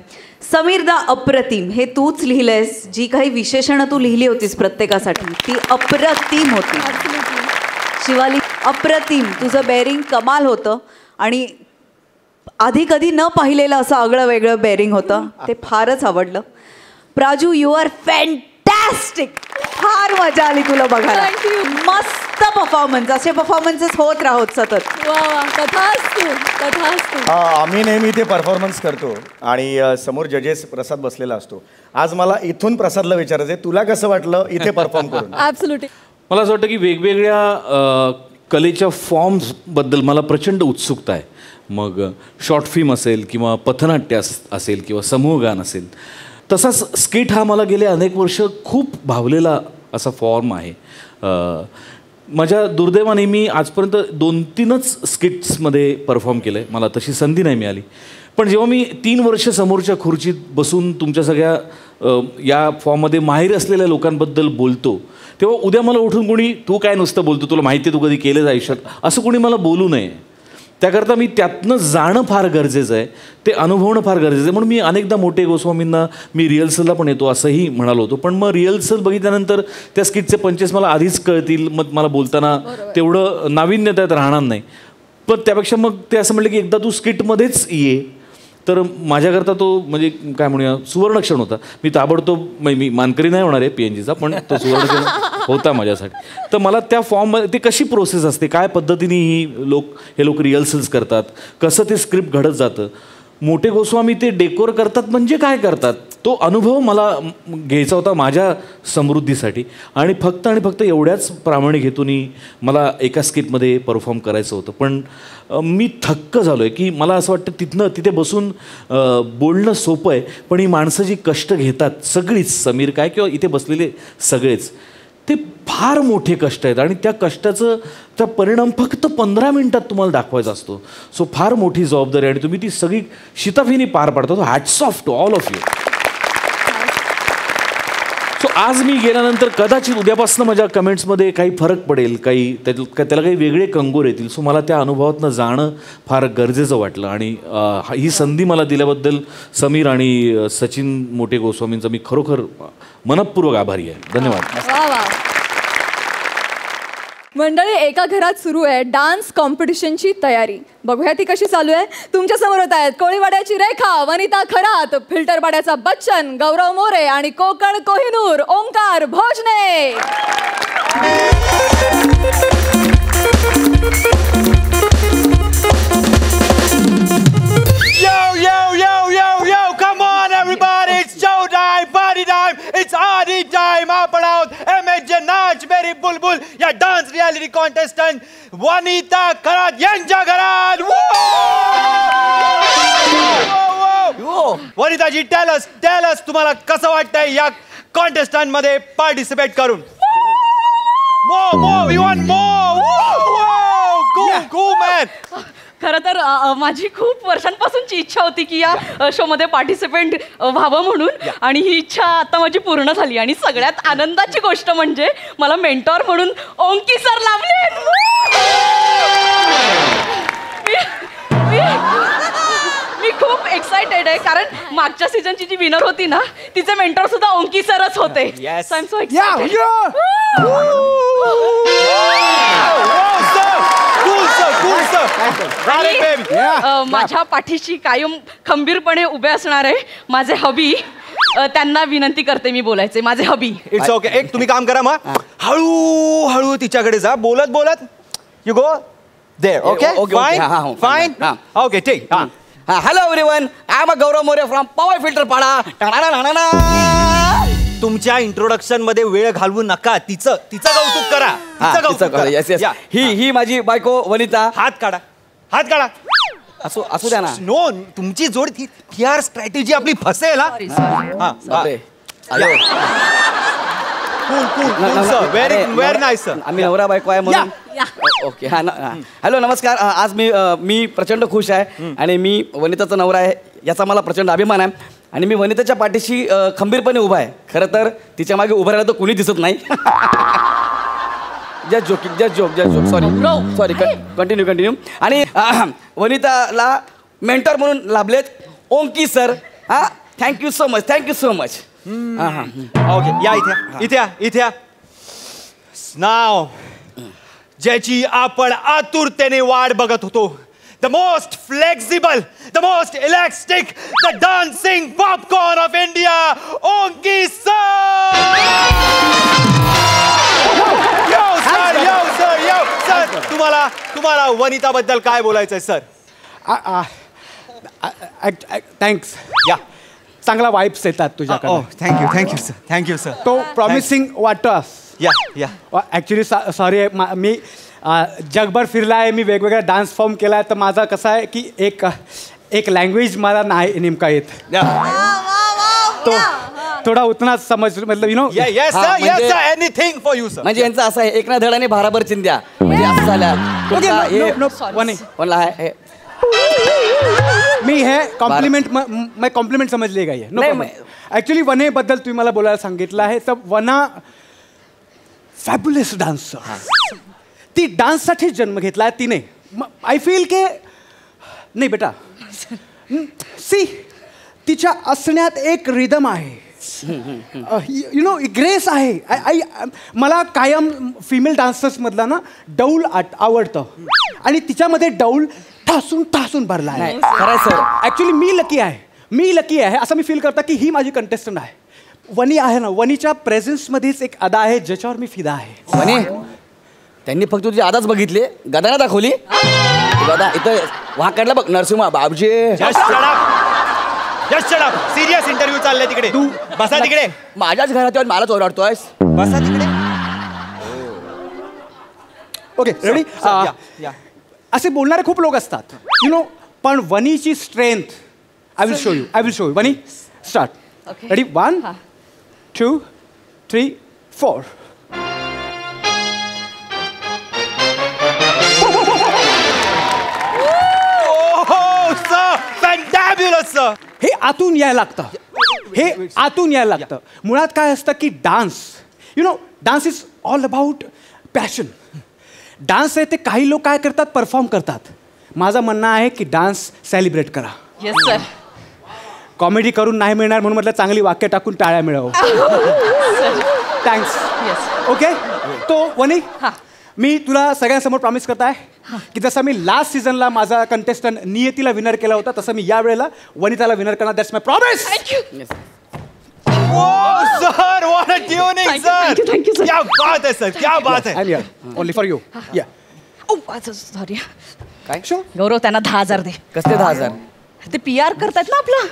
समीरदा अप्रतिम हे तूच लिहिलंयस. जी काही विशेषणं तू लिहिली होतीस प्रत्येकासाठी ती अप्रतिम होती. शिवाली अप्रतिम. तुझं बेअरिंग कमाल होतं आणि आधी कधी न पाहिलेलं असं आगळं वेगळं बेअरिंग होतं. ते फारच आवडलं. Praju you are fantastic. फार मजा आली तुला बघायला. मस्त परफॉर्मन्स. असे परफॉर्मन्सेस होत राहोत सतत. आम्ही नेहमी इथे परफॉर्मन्स करतो आणि समोर जजेस प्रसाद बसलेला असतो. आज मला इथून प्रसादला विचारायचं आहे, तुला कसं वाटलं इथे परफॉर्म करून. ॲब्सोल्युटली. मला असं वाटतं की वेगवेगळ्या कलेच्या फॉर्म्सबद्दल मला प्रचंड उत्सुकता आहे. मग शॉर्ट फिल्म असेल किंवा पथनाट्य असेल किंवा समूहगान असेल. तसाच स्किट हा मला गेले अनेक वर्ष खूप भावलेला असा फॉर्म आहे. माझ्या दुर्दैवाने मी आजपर्यंत 2-3च स्किट्समध्ये परफॉर्म केलं आहे. मला तशी संधी नाही मिळाली. पण जेव्हा मी 3 वर्ष समोरच्या खुर्चीत बसून तुमच्या सगळ्या या फॉर्ममध्ये माहीर असलेल्या लोकांबद्दल बोलतो, तेव्हा उद्या मला उठून कोणी तू काय नुसतं बोलतो, तुला माहिती आहे तू कधी केलं आयुष्यात, असं कोणी मला बोलू नये. त्याकरता मी त्यातनं जाणं फार गरजेचं आहे, ते अनुभवणं फार गरजेचं आहे. म्हणून मी अनेकदा मोठे गोस्वामींना मी रिहर्सलला पण येतो असंही म्हणालो होतो. पण मग रिहर्सल बघितल्यानंतर त्या स्किटचे पंचेस मला आधीच कळतील, मग मला बोलताना तेवढं नाविन्य त्यात राहणार नाही. पण त्यापेक्षा मग ते असं म्हटलं की एकदा तू स्किटमध्येच ये, तर माझ्याकरता तो म्हणजे काय म्हणूया सुवर्णक्षण होता. मी ताबडतोब मी मानकरी नाही होणार आहे PNGचा, पण तो सुवर्णक्षण होता माझ्यासाठी. तर मला त्या फॉर्ममध्ये ते कशी प्रोसेस असते, काय पद्धतीने हे लोक रिहर्सल्स करतात, कसं ते स्क्रिप्ट घडत जातं, मोठे गोस्वामी ते डेकोर करतात म्हणजे काय करतात, तो अनुभव मला घ्यायचा होता माझ्या समृद्धीसाठी. आणि फक्त एवढ्याच प्रामाणिक हेतूनी मला एका स्किटमध्ये परफॉर्म करायचं होतं. पण मी थक्क झालो आहे की मला असं वाटतं तिथे बसून बोलणं सोपं आहे, पण ही माणसं जी कष्ट घेतात सगळीच, समीर काय किंवा इथे बसलेले सगळेच, ते फार मोठे कष्ट आहेत आणि त्या कष्टाचा परिणाम फक्त 15 मिनिटात तुम्हाला दाखवायचा असतो. सो फार मोठी जबाबदारी आणि तुम्ही ती सगळी शिताफीने पार पाडता. Hats off to all of you. So आज मी गेल्यानंतर कदाचित उद्यापासून माझ्या कमेंट्समध्ये काही फरक पडेल, त्याला काही वेगळे कंगोर येतील. सो मला त्या अनुभवातनं जाणं फार गरजेचं वाटलं आणि ही संधी मला दिल्याबद्दल समीर आणि सचिन मोठे गोस्वामींचा मी खरोखर मनपूर्वक आभारी आहे. धन्यवाद. मंडळी, एका घरात सुरू आहे डान्स कॉम्पिटिशनची तयारी. बघूया ती कशी चालू आहे. तुमच्या समोर होत आहेत कोळीवाड्याची रेखा, वनिता खरात, फिल्टरवाड्याचा बच्चन गौरव मोरे आणि Konkan Kohinoor Omkar Bhojane. Come on everybody, it's show time, party time, it's party time. आपण आहोत MHJ नाच मेरी बुलबुल या डान्स रियालिटी कॉन्टेस्टंट वनिता खरात यांच्या घरात. वनिताजी टेल अस तुम्हाला कसं वाटतंय या कॉन्टेस्टंट मध्ये पार्टिसिपेट करून. More, we want more. Cool, man. खरं तर माझी खूप वर्षांपासूनची इच्छा होती की या शो मध्ये पार्टिसिपेंट व्हावं म्हणून, आणि ही इच्छा आता माझी पूर्ण झाली. आणि सगळ्यात आनंदाची गोष्ट म्हणजे मला मेंटॉर म्हणून ओंकी सर लाभले. मी खूप एक्सायटेड आहे, कारण मागच्या सीझनची जी विनर होती ना, तिचे मेंटॉर सुद्धा ओंकी सरच होते. Yes. So I'm so excited. आणि, माझ्या पाठीशी कायम खंबीरपणे उभे असणारे माझे हबी, त्यांना विनंती करते मी बोलायचे. माझे हबी. It's okay. एक तुम्ही काम करा मग, हळू तिच्याकडे जा, बोलत बोलत you go there. Okay fine. Okay ठीक. Hello everyone, I am Gaurav More from power filter Pada. तुमच्या इंट्रोडक्शन मध्ये वेळ घालवू नका. तिचं कौतुक करा. ही माझी बायको वनिता. हात काढा. असू द्या ना. नो, तुमची जोड PR स्ट्रॅटेजी आपली फसेल. Very nice sir. आम्ही नवरा बायको आहे म्हणून. ओके. हॅलो नमस्कार. आज मी प्रचंड खुश आहे आणि मी वनिताचा नवरा आहे याचा मला प्रचंड अभिमान आहे. आणि मी वनिताच्या पाठीशी खंबीरपणे उभा आहे. खरं तर तिच्या मागे उभं राहिलं तर कुणी दिसत नाही. Just joke. सॉरी. कंटिन्यू. आणि वनिताला मेंटॉर म्हणून लाभलेत Onki sir. Thank you so much. Okay. या इथे. नाव ज्याची आपण आतुरतेने वाट बघत होतो. The most flexible, the most elastic, the dancing popcorn of India, Onki sir! Yo, sir, तुम्हाला वनिता बद्दल काय बोलायचंय सर? थँक्स. या. चांगला वाईब्स येतात तुझ्याकडे. Thank you sir. तो प्रॉमिसिंग वाटतोस. या. ॲक्च्युली सॉरी, मी जगभर फिरला आहे, मी वेगवेगळा डान्स फॉर्म केला आहे. तर माझा कसं आहे की एक लँग्वेज मला नाही नेमका येत. तो थोडा उतना समज मतलब you know. Yes sir, anything for you sir. म्हणजे यांचं असं आहे, एक ना धडाने भाराभर चिंध्या. म्हणजे असं झालं. मी हे कॉम्प्लिमेंट समजले काय. ॲक्च्युली वनेबद्दल तुम्ही मला बोलायला सांगितलं आहे. तर वना फॅब्युलस डान्सर. ती डान्ससाठी जन्म घेतला तिने. आय फील के नाही बेटा, सी तिच्या असण्यात एक रिदम आहे, यु नो ग्रेस आहे. मला कायम फिमेल डान्सर्समधला ना डौल आवडतं आणि तिच्यामध्ये डौल ठासून भरला आहे. खरं सर. ॲक्च्युली मी लकी आहे असं मी फील करता की ही माझी कंटेस्टंट आहे. वनी आहे ना, वनीच्या प्रेझेन्समध्येच एक अदा आहे ज्याच्यावर मी फिदा आहे. वनी, त्यांनी फक्त तुझी आदाच बघितली, गदाना दाखवली. गदा इथं वाकडला बघ नरसिंहा बाबजी. सिरियस इंटरव्ह्यू चाललाय तिकडे. तू बसा तिकडे. माझ्याच घरात येऊन मलाच ओरडतोयस. बसा तिकडे. Okay ready. असे बोलणारे खूप लोक असतात यु नो, पण वनीची strength I will show you. Vani start. Ready. 1 2 3 4. हे आतून यायला लागतं. मुळात काय असतं की dance, you know, dance is all about passion. Dance आहे ते काही लोक काय करतात, परफॉर्म करतात. माझं म्हणणं आहे की डान्स सेलिब्रेट करा. Yes sir. कॉमेडी करून नाही मिळणार म्हणून म्हटलं चांगली वाक्य टाकून टाळ्या मिळव. थँक्स. ओके. तो वनी, मी तुला सगळ्यांसमोर प्रॉमिस करत आहे की जसं मी लास्ट सीझनला माझा कंटेस्टंट नियतीला विनर केला होता, तसं मी या वेळेला वनिताला विनर करणार. That's my promise. Sir, what a tuning sir. Thank you sir. क्या बात है सर, क्या बात है. I am here only for you. या. सॉरी. काय गौरव, त्यांना 10,000 दे. कसले 10,000? ते PR करतायत ना आपलं.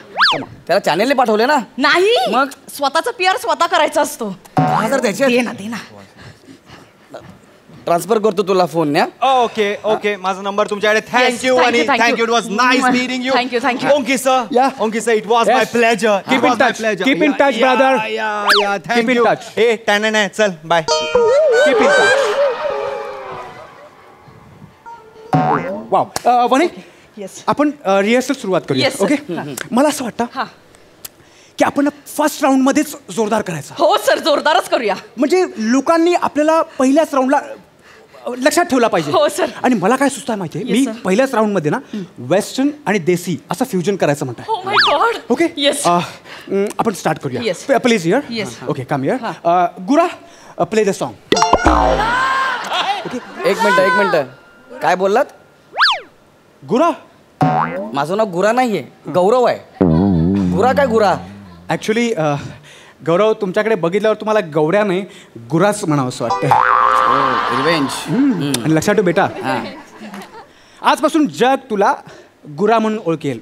त्याला चॅनेलने पाठवले ना. नाही, मग स्वतःचा PR स्वतः करायचा असतो. 10,000 द्यायचे. दे ना. ट्रान्सफर करतो तुला फोन. ओके ओके, माझा नंबर तुमच्याकडे. थँक्यू thank आणि you, thank you. Thank you. It was nice meeting you. Thank you, thank you. ओंकी sir. Yeah. ओंकी sir, it was my Yes. Pleasure. Keep in touch. Keep in touch, brother. Thank Keep in you. touch. A tan चल bye. Keep in touch. Wow. वने, आपण रिहर्सल सुरुवात करूया. Yes, sir. ओके. मला असं वाटतं हा. की आपण फर्स्ट राऊंड मध्येच जोरदार करायचा. हो सर, जोरदारच करूया. म्हणजे लोकांनी आपल्याला पहिल्याच राऊंडला लक्षात ठेवला पाहिजे. हो, sir. आणि मला काय सुचतंय माहितीये, Yes, मी sir. पहिल्याच राऊंड मध्ये ना वेस्टर्न आणि देसी असं फ्युजन करायचं म्हणताय. Oh my God. Okay. Yes. आपण स्टार्ट करूया. Yes. Please here. Yes. Okay, come here. गुरा, प्ले द सॉन्ग. एक मिनिट. काय बोललात? गुरा. माझं नाव गुरा नाहीये, गौरव आहे. गुरा काय गुरा? ऍक्च्युली गौरव, तुमच्याकडे बघितल्यावर तुम्हाला गौऱ्या नाही गुराच म्हणावं असं वाटतं. रिवेंज. आणि लक्षात ठेव बेटा, आजपासून जग तुला गुरा म्हणून ओळखेल.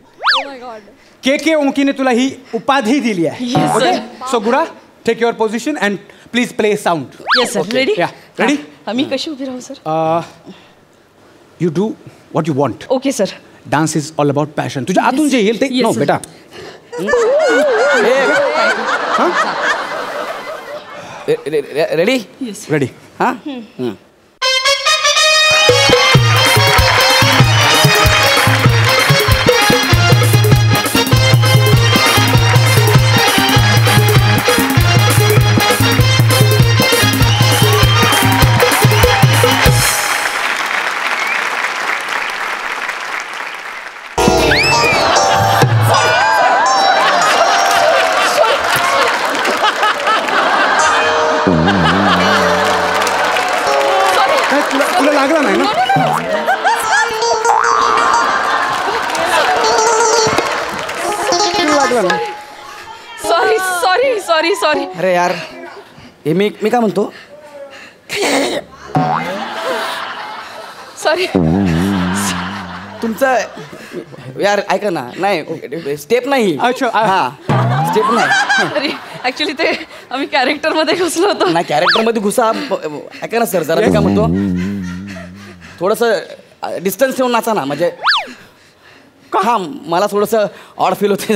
के ओंकीने तुला ही उपाधी दिली आहे. Yes, sir. So Gura, take your position and please play sound. Yes sir. Ready? Ready. आम्ही कशी उभी राहू sir? You do what you want. Okay sir. Dance is all about passion. तुझ्या आतून जे येईल ते. Yes, no sir. बेटा. रेडी? येस. रेडी. हा. तुला लागला नाही ना? लागला ना? सॉरी. अरे यार, हे मी काय म्हणतो, सॉरी. तुमचं यार ऐका ना. नाही, स्टेप नाही. अच्छा. हा, स्टेप नाही. ऍक्च्युली ते आम्ही कॅरेक्टर मध्ये घुसलो होतो. नाही, कॅरेक्टर मध्ये घुसा. ऐका ना सर, जरा मी काय म्हणतो, थोडंसं डिस्टन्स ठेवून नाचा ना. म्हणजे हा, मला थोडंसं ऑड फील होते.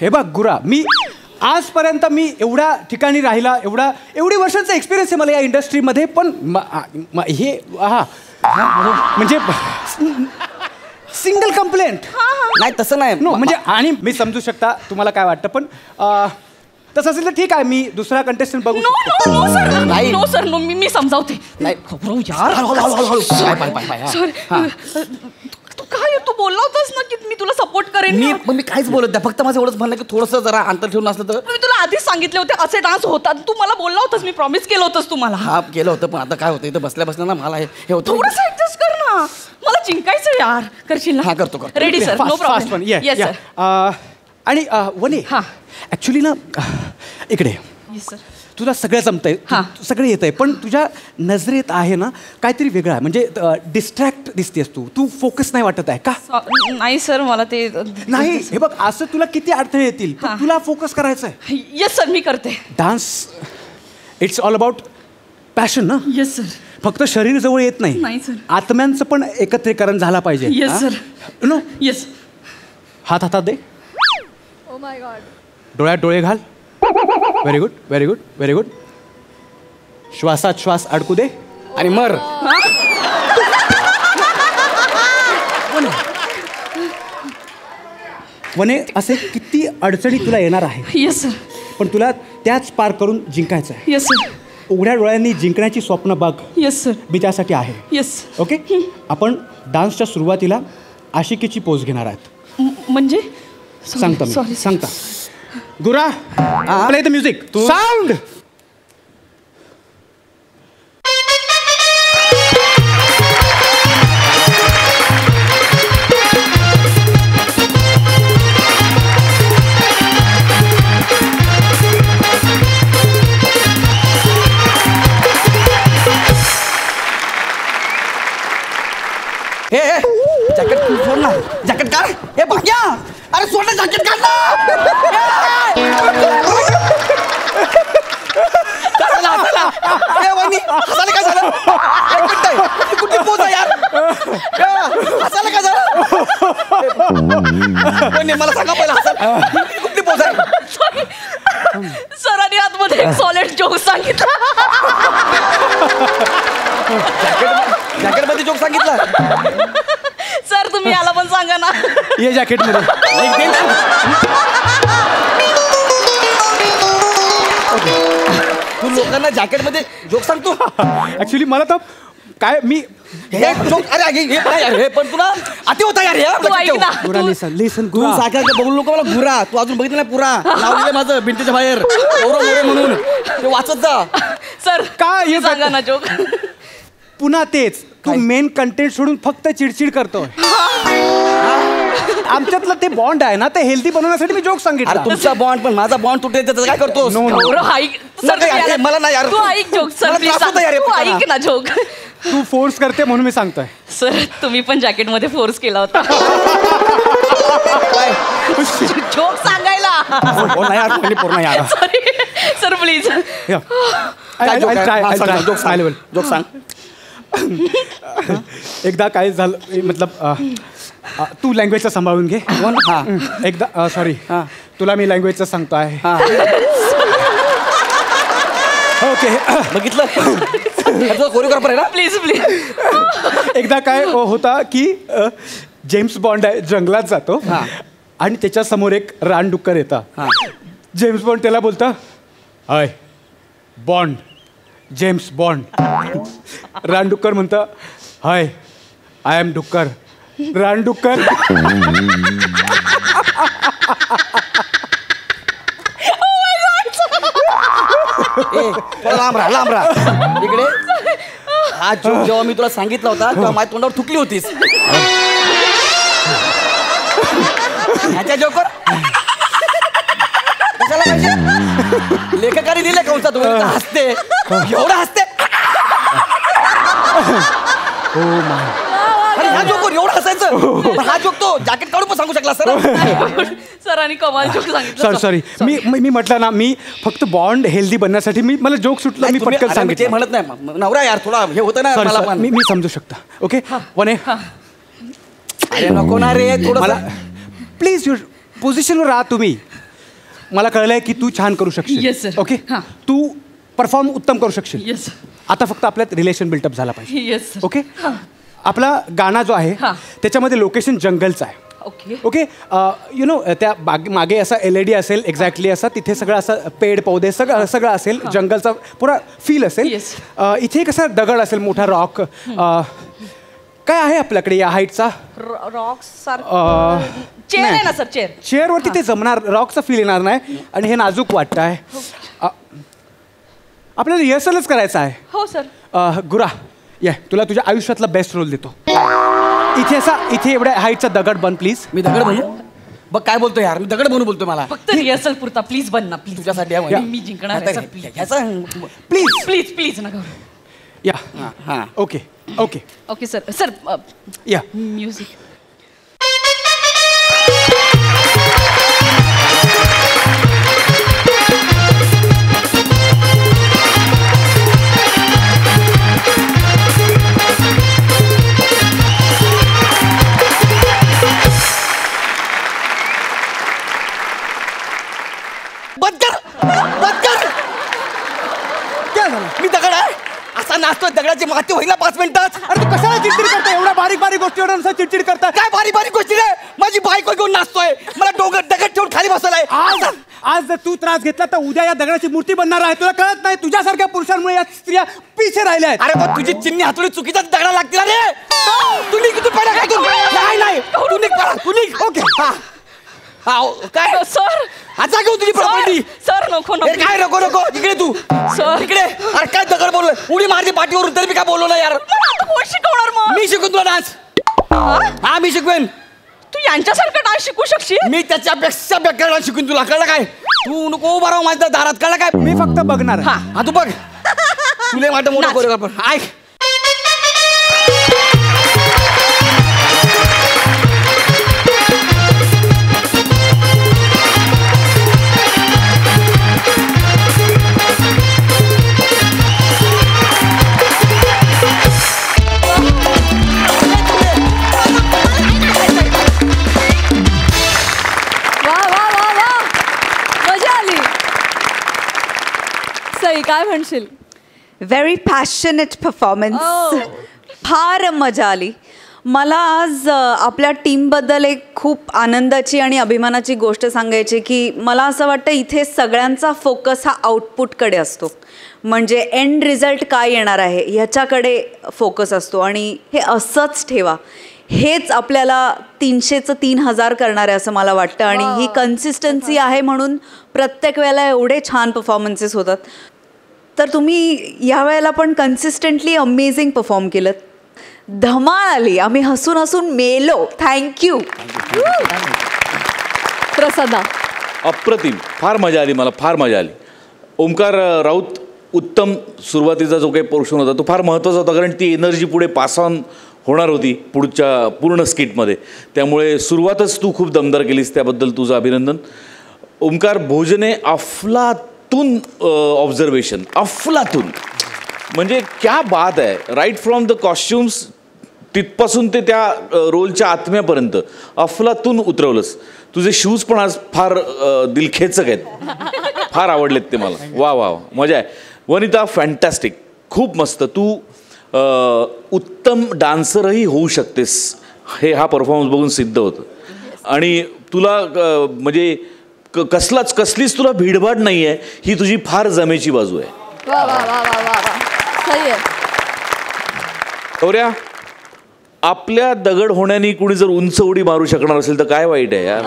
हे बघ गुरा, मी आजपर्यंत एवढ्या ठिकाणी राहिला, एवढी वर्षांचा एक्सपिरियन्स आहे मला या इंडस्ट्रीमध्ये. पण हे म्हणजे सिंगल कंप्लेंट. नाही तसं नाही. नो म्हणजे, आणि मी समजू शकता तुम्हाला काय वाटतं, पण तसं असेल तर ठीक आहे, मी दुसरा कंटेस्टंट बघू शकतो. No sir. नाही. No sir. नो, मी समजावते. नाही. यार. तू काय, तू बोलला होतास ना की मी तुला सपोर्ट करेन. मी काहीच बोलत नाही. फक्त माझं एवढंच म्हणणं की थोडंसं जरा अंतर ठेवून असलं तर. मी तुला आधीच सांगितले होते असे डान्स होतात. तू मला बोलला होतास, मी प्रॉमिस केलं होतंस तुम्हाला. हा, केलं होतं. पण आता काय होतं, इथं बसल्या ना मला हे होतं. थोडंसं ऍडजस्ट कर ना. मला जिंकायचं यार. करशील ना? हा, करतो. Ready sir. No problem. Yes sir. आणि वने, हा. ऍक्च्युली ना, इकडे येस सर. तुला सगळं जमतंय, सगळं येतंय, पण तुझ्या नजरेत आहे ना काहीतरी वेगळं आहे. म्हणजे डिस्ट्रॅक्ट दिसतेस तू फोकस नाही वाटत आहे का? नाही सर, मला ते नाही. हे बघ, असं तुला किती अडथळे येतील, पण तुला फोकस करायचं आहे. येस सर, मी करते. Dance it's all about passion ना. Yes sir. फक्त शरीर जवळ येत नाही. नाही सर. आत्म्यांचं पण एकत्रीकरण झाला पाहिजे. Yes sir. नो. येस. हात हातात दे. Oh my God. डोळ्यात डोळे घाल. Very good, very good, very good. श्वासात श्वास अडकू दे आणि मर. वने, असे किती अडचणी तुला येणार आहे. Yes sir. पण तुला त्याच पार करून जिंकायचं आहे. Yes sir. उघड्या डोळ्यांनी जिंकण्याची स्वप्न बघ. Yes sir. मी त्यासाठी आहे. येस. ओके. आपण डान्सच्या सुरुवातीला आशिकीची पोज घेणार आहात. म्हणजे सांगता मी, सांगता. गुरा, play the music. Sound. Jacket सोड ना. जॅकेट काढ. हे भाग्या, अरे सोड ना, जॅकेट काढ ना. वहिनी हसायला काय झालं? एक मिनिट, कुठली पोच आहे यार? हसायला काय झालं? वहिनी मला सांगा पहिला हसायला कुठली पोच आहे? सरांनी आतमध्ये एक सॉलिड जोक सांगितला. जॅकेट मध्ये जोक सांगितला. सर तुम्ही याला पण सांगा ना. ये जॅकेट मध्ये. तू लोकांना जॅकेट मध्ये जोक सांगतो. ऍक्च्युली मला तर काय मी हे जोक अरे पण तुला अति होता यार. तू ऐक ना. गुरा लिसन तू सारखं बघू नको मला गुरा. तू अजून बघितलं नाही पुरा लावलेलं माझं भिंतीच्या बाहेर मोरे म्हणून ते वाचत जा. सर काय हे सांगा ना जोक. पुन्हा तेच तू मेन कंटेंट सोडून फक्त चिडचिड करतोय. आमच्यातलं ते बॉन्ड आहे ना ते हेल्दी बनवण्यासाठी मी जोक सांगितलं. तुमचा बॉन्ड पण माझा बॉन्ड तुटेल त्याचं काय करतो? मला नाही यार. तू ऐक जोक सर. तू ऐक ना जोक. तू फोर्स करते म्हणून मी सांगतोय. सर तुम्ही पण जॅकेट मध्ये फोर्स केला होता जोक सांगायला. Sorry sir please. जोक सांग. एकदा काय झालं मतलब तू लँग्वेजचं सांभाळून घे. एकदा सॉरी तुला मी लँग्वेजचं सांगतो आहे. ओके बघितलं कोरिओग्राफर आहे ना. Please please. एकदा काय होता की जेम्स बॉन्ड आहे जंगलात जातो आणि त्याच्या समोर एक रानडुक्कर येतं. जेम्स बॉन्ड त्याला बोलतं हाय बॉन्ड जेम्स बॉन्ड. रानडुक्कर म्हणतं हाय आय एम डुक्कर. रानडुक्कर लांब राहा इकडे. हा जोक जेव्हा मी तुला सांगितला होता तेव्हा माझ्या तोंडावर थुकली होतीस. ह्याच्या जोकर कशाला पाहिजे? लेखकाने दिले कंसा तुम्ही हसते एवढं हसते. अरे ह्या जोकवर एवढं हसायचं. हा जोक तो जॅकेट काढून पण सांगू शकला सर. सरांनी कमाल जोक सांगितलं. सॉरी मी म्हटलं ना मी फक्त बॉन्ड हेल्दी बनण्यासाठी मला जोक सुटलं मी पटकन सांगितलं. म्हणत नाही नवरा यार थोडा हे होतं ना मला पण. मी समजू शकता. ओके वने अरे नको ना रे मला प्लीज पोझिशनवर राहा तुम्ही. मला कळलंय की तू छान करू Yes, शकशील. sir. ओके तू परफॉर्म उत्तम करू शकशील. येस आता फक्त आपल्यात रिलेशन बिल्टअप झाला पाहिजे. येस ओके आपला गाणा जो आहे त्याच्यामध्ये लोकेशन जंगलचं आहे. ओके ओके यु नो त्या मागे असा LED असेल एक्झॅक्टली असा तिथे सगळं असं पेड पौधे सगळं असेल जंगलचा पुरा फील असेल. इथे एक असा दगड असेल मोठा रॉक. काय आहे आपल्याकडे या हाईटचा? रॉक्स चेअर आहे ना सर. चेअरवरती ते जमणार रॉकचा फील येणार नाही आणि हे नाजूक वाटतं आहे. आपल्याला रिहर्सलच करायचं आहे. हो सर. गुरा या तुला तुझ्या आयुष्यातला बेस्ट रोल देतो. इथे एवढ्या हाईटचा दगड बन प्लीज. मी दगड बनू? बघ काय बोलतो यार मी दगड बनू बोलतोय. मला फक्त रिहर्सल पुरता प्लीज बन ना प्लीज. तुझ्यासाठी मी जिंकणार आहे, sir, प्लीज प्लीज प्लीज नका. या हां okay okay okay sir. Sir या म्युझिक. मी दगड आहे असा नाचतोय दगडाची माती होईल ना 5 मिनिटात. अरे तू कशाला चिडचिड करता एवढ्या बारीक बारीक गोष्टीवर चिडचिड करता? काय बारीक बारीक गोष्टी रे. माझी बायको घेऊन नाचतोय मला दगड ठेवून खाली बसवलाय. आज जर तू त्रास घेतला तर उद्या या दगडाची मूर्ती बनणार आहे. तुला कळत नाही तुझ्यासारख्या पुरुषांमुळे या स्त्रिया पिछे राहिल्या आहेत. अरे पण तुझी चिन्नी हातोडी चुकीचा दगडा लागतील रे. तू निघ तू पहिला काय तू नाही तू निघ तू निघ. ओके काय सर आता घेऊ तुझी प्रॉपर्टी. सर नको नको. काय नको नको इकडे तू सर इकडे. अरे काय दगड बोललोय उडी मारली पाठीवरून तरी मी काय बोललो ना यार. कोण शिकवणार मग? मी शिकवून तुला डान्स. हा मी शिकवेन. तू यांच्यासारखं डान्स शिकू शकशील? मी त्याच्यापेक्षा बेकार डान्स शिकून तुला कळलं काय. तू नको उभा राहू माझ्या दारात कळलं काय. मी फक्त बघणार. हा तू बघ तुला वाटत मोठं कोरिओग्राफर ऐक. काय म्हणशील? Very passionate performance. फार मजा आली. मला आज आपल्या टीमबद्दल एक खूप आनंदाची आणि अभिमानाची गोष्ट सांगायची की मला असं वाटतं इथे सगळ्यांचा फोकस हा आउटपुटकडे असतो. म्हणजे एंड रिझल्ट काय येणार आहे ह्याच्याकडे फोकस असतो आणि हे असंच ठेवा. हेच आपल्याला 300चं 3000 करणार आहे असं मला वाटतं. आणि ही कन्सिस्टन्सी आहे म्हणून प्रत्येक वेळेला एवढे छान परफॉर्मन्सेस होतात. तर तुम्ही या वेळेला पण कन्सिस्टंटली अमेझिंग परफॉर्म केलं. धमाल आली. आम्ही हसून हसून मेलो. थँक्यू. प्रसादा. अप्रतिम. फार मजा आली. मला फार मजा आली. ओमकार राऊत, उत्तम. सुरुवातीचा जो काही पोर्शन होता तो फार महत्त्वाचा होता कारण ती एनर्जी पुढे पास ऑन होणार होती पुढच्या पूर्ण स्किटमध्ये. त्यामुळे सुरुवातच तू खूप दमदार केलीस, त्याबद्दल तुझं अभिनंदन. ओमकार भोजने अफलातून ऑब्झर्वेशन, अफलातून. म्हणजे क्या बात आहे. राईट फ्रॉम द कॉस्ट्युम्स तिथपासून ते त्या रोलच्या आत्म्यापर्यंत अफलातून उतरवलंस. तुझे शूज पण आज फार दिलखेचक आहेत. फार आवडलेत ते मला. वा वा, मजा आहे. वनिता फॅन्टॅस्टिक, खूप मस्त. तू उत्तम डान्सरही होऊ शकतेस हे हा परफॉर्मन्स बघून सिद्ध होतं. आणि तुला म्हणजे कसलीच तुला भीडभाड नाही आहे. ही तुझी फार जमेची बाजू आहे. वा वा वा वा वा वा, सही आहे. गौऱ्या, आपल्या दगड होण्याने कुणी जर उंच उडी मारू शकणार असेल तर काय वाईट आहे यार.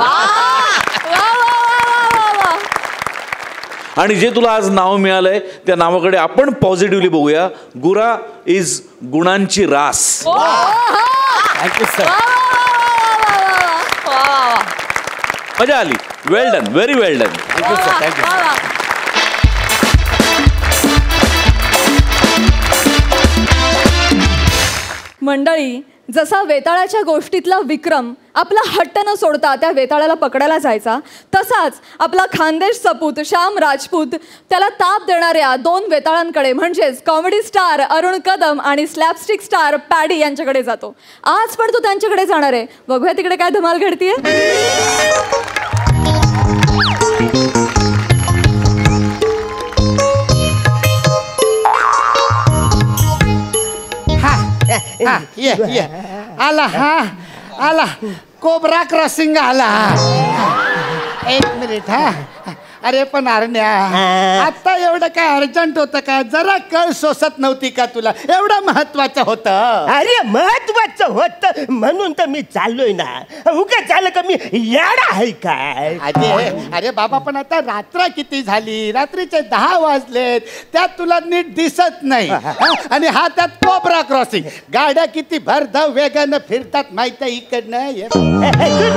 आणि जे तुला आज नाव मिळालंय त्या नावाकडे आपण पॉझिटिव्हली बघूया. गुरा इज गुणांची रास. Thank you sir. मजा आली. वेल डन, व्हेरी वेल डन. Thank you sir. थँक्यू. मंडळी, जसा वेताळाच्या गोष्टीतला विक्रम आपला हट्ट न सोडता त्या वेताळाला पकडायला जायचा, तसाच आपला खानदेश सपूत श्याम राजपूत त्याला ताप देणाऱ्या 2 वेताळांकडे म्हणजेच कॉमेडी स्टार अरुण कदम आणि स्लॅपस्टिक स्टार पॅडी यांच्याकडे जातो. आज पण तो त्यांच्याकडे जाणार आहे. बघूया तिकडे काय धमाल घडतीये. ये आला. हा आला. कोबरा क्रॉसिंग आला. 1 मिनिट. हा अरे पण अरण्या, आता एवढं काय अर्जंट होतं का? जरा कळ सोसत नव्हती का तुला? एवढं महत्वाचं होतं. अरे महत्वाचं होतं म्हणून तर मी चाललोय ना. उगा चाल का मी येडा आहे काय? अरे बाबा, पण आता रात्र किती झाली? रात्रीचे 10 वाजलेत. त्यात तुला नीट दिसत नाही. आणि हा त्यात कोबरा क्रॉसिंग. गाड्या किती भरधाव वेगानं फिरतात माहित आहे इकडनं. तू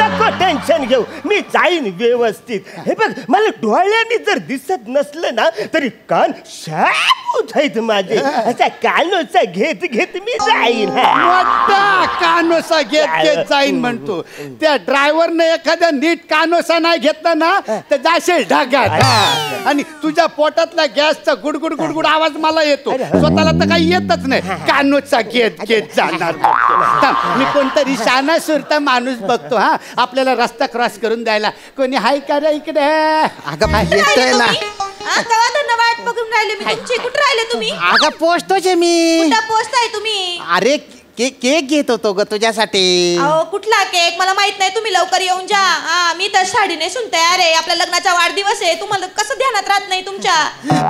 नको टेन्शन घेऊ, मी जाईन व्यवस्थित. हे बघ, मला डोळ्यांनी जर दिसत नसलं ना तरी कान शाबूत आहेत माझे. असा कानोसा घेत घेत मी जाईन. मोठा कानोसा घेत जाईन म्हणतो. त्या ड्रायव्हरने एखाद्या नीट कानोसा नाही घेतला ना तर जाशील ढगात. आणि तुझ्या पोटातला गॅसचा गुडगुड गुडगुड आवाज मला येतो. स्वतःला तर काही येतच नाही. कानोसा घेत घेत जाणार. मी कोणतरी शाना सुरता माणूस बघतो हा आपल्याला रस्ता क्रॉस करून द्यायला. कोणी हाय का रे इकडे? येतोय ना. वाट बघून राहिले मी तुमची. कुठे राहिले तुम्ही? अगं पोचतोच आहे मी. कुठं पोचताय तुम्ही? अरे केक घेत होतो ग तुझ्यासाठी. अहो कुठला केक? मला माहित नाही. तुम्ही लवकर येऊन जा. मी तर साडी नेसून तयार आहे. आपल्या लग्नाचा वाढदिवस आहे. तुम्हाला कसं ध्यानात राहत नाही तुमच्या?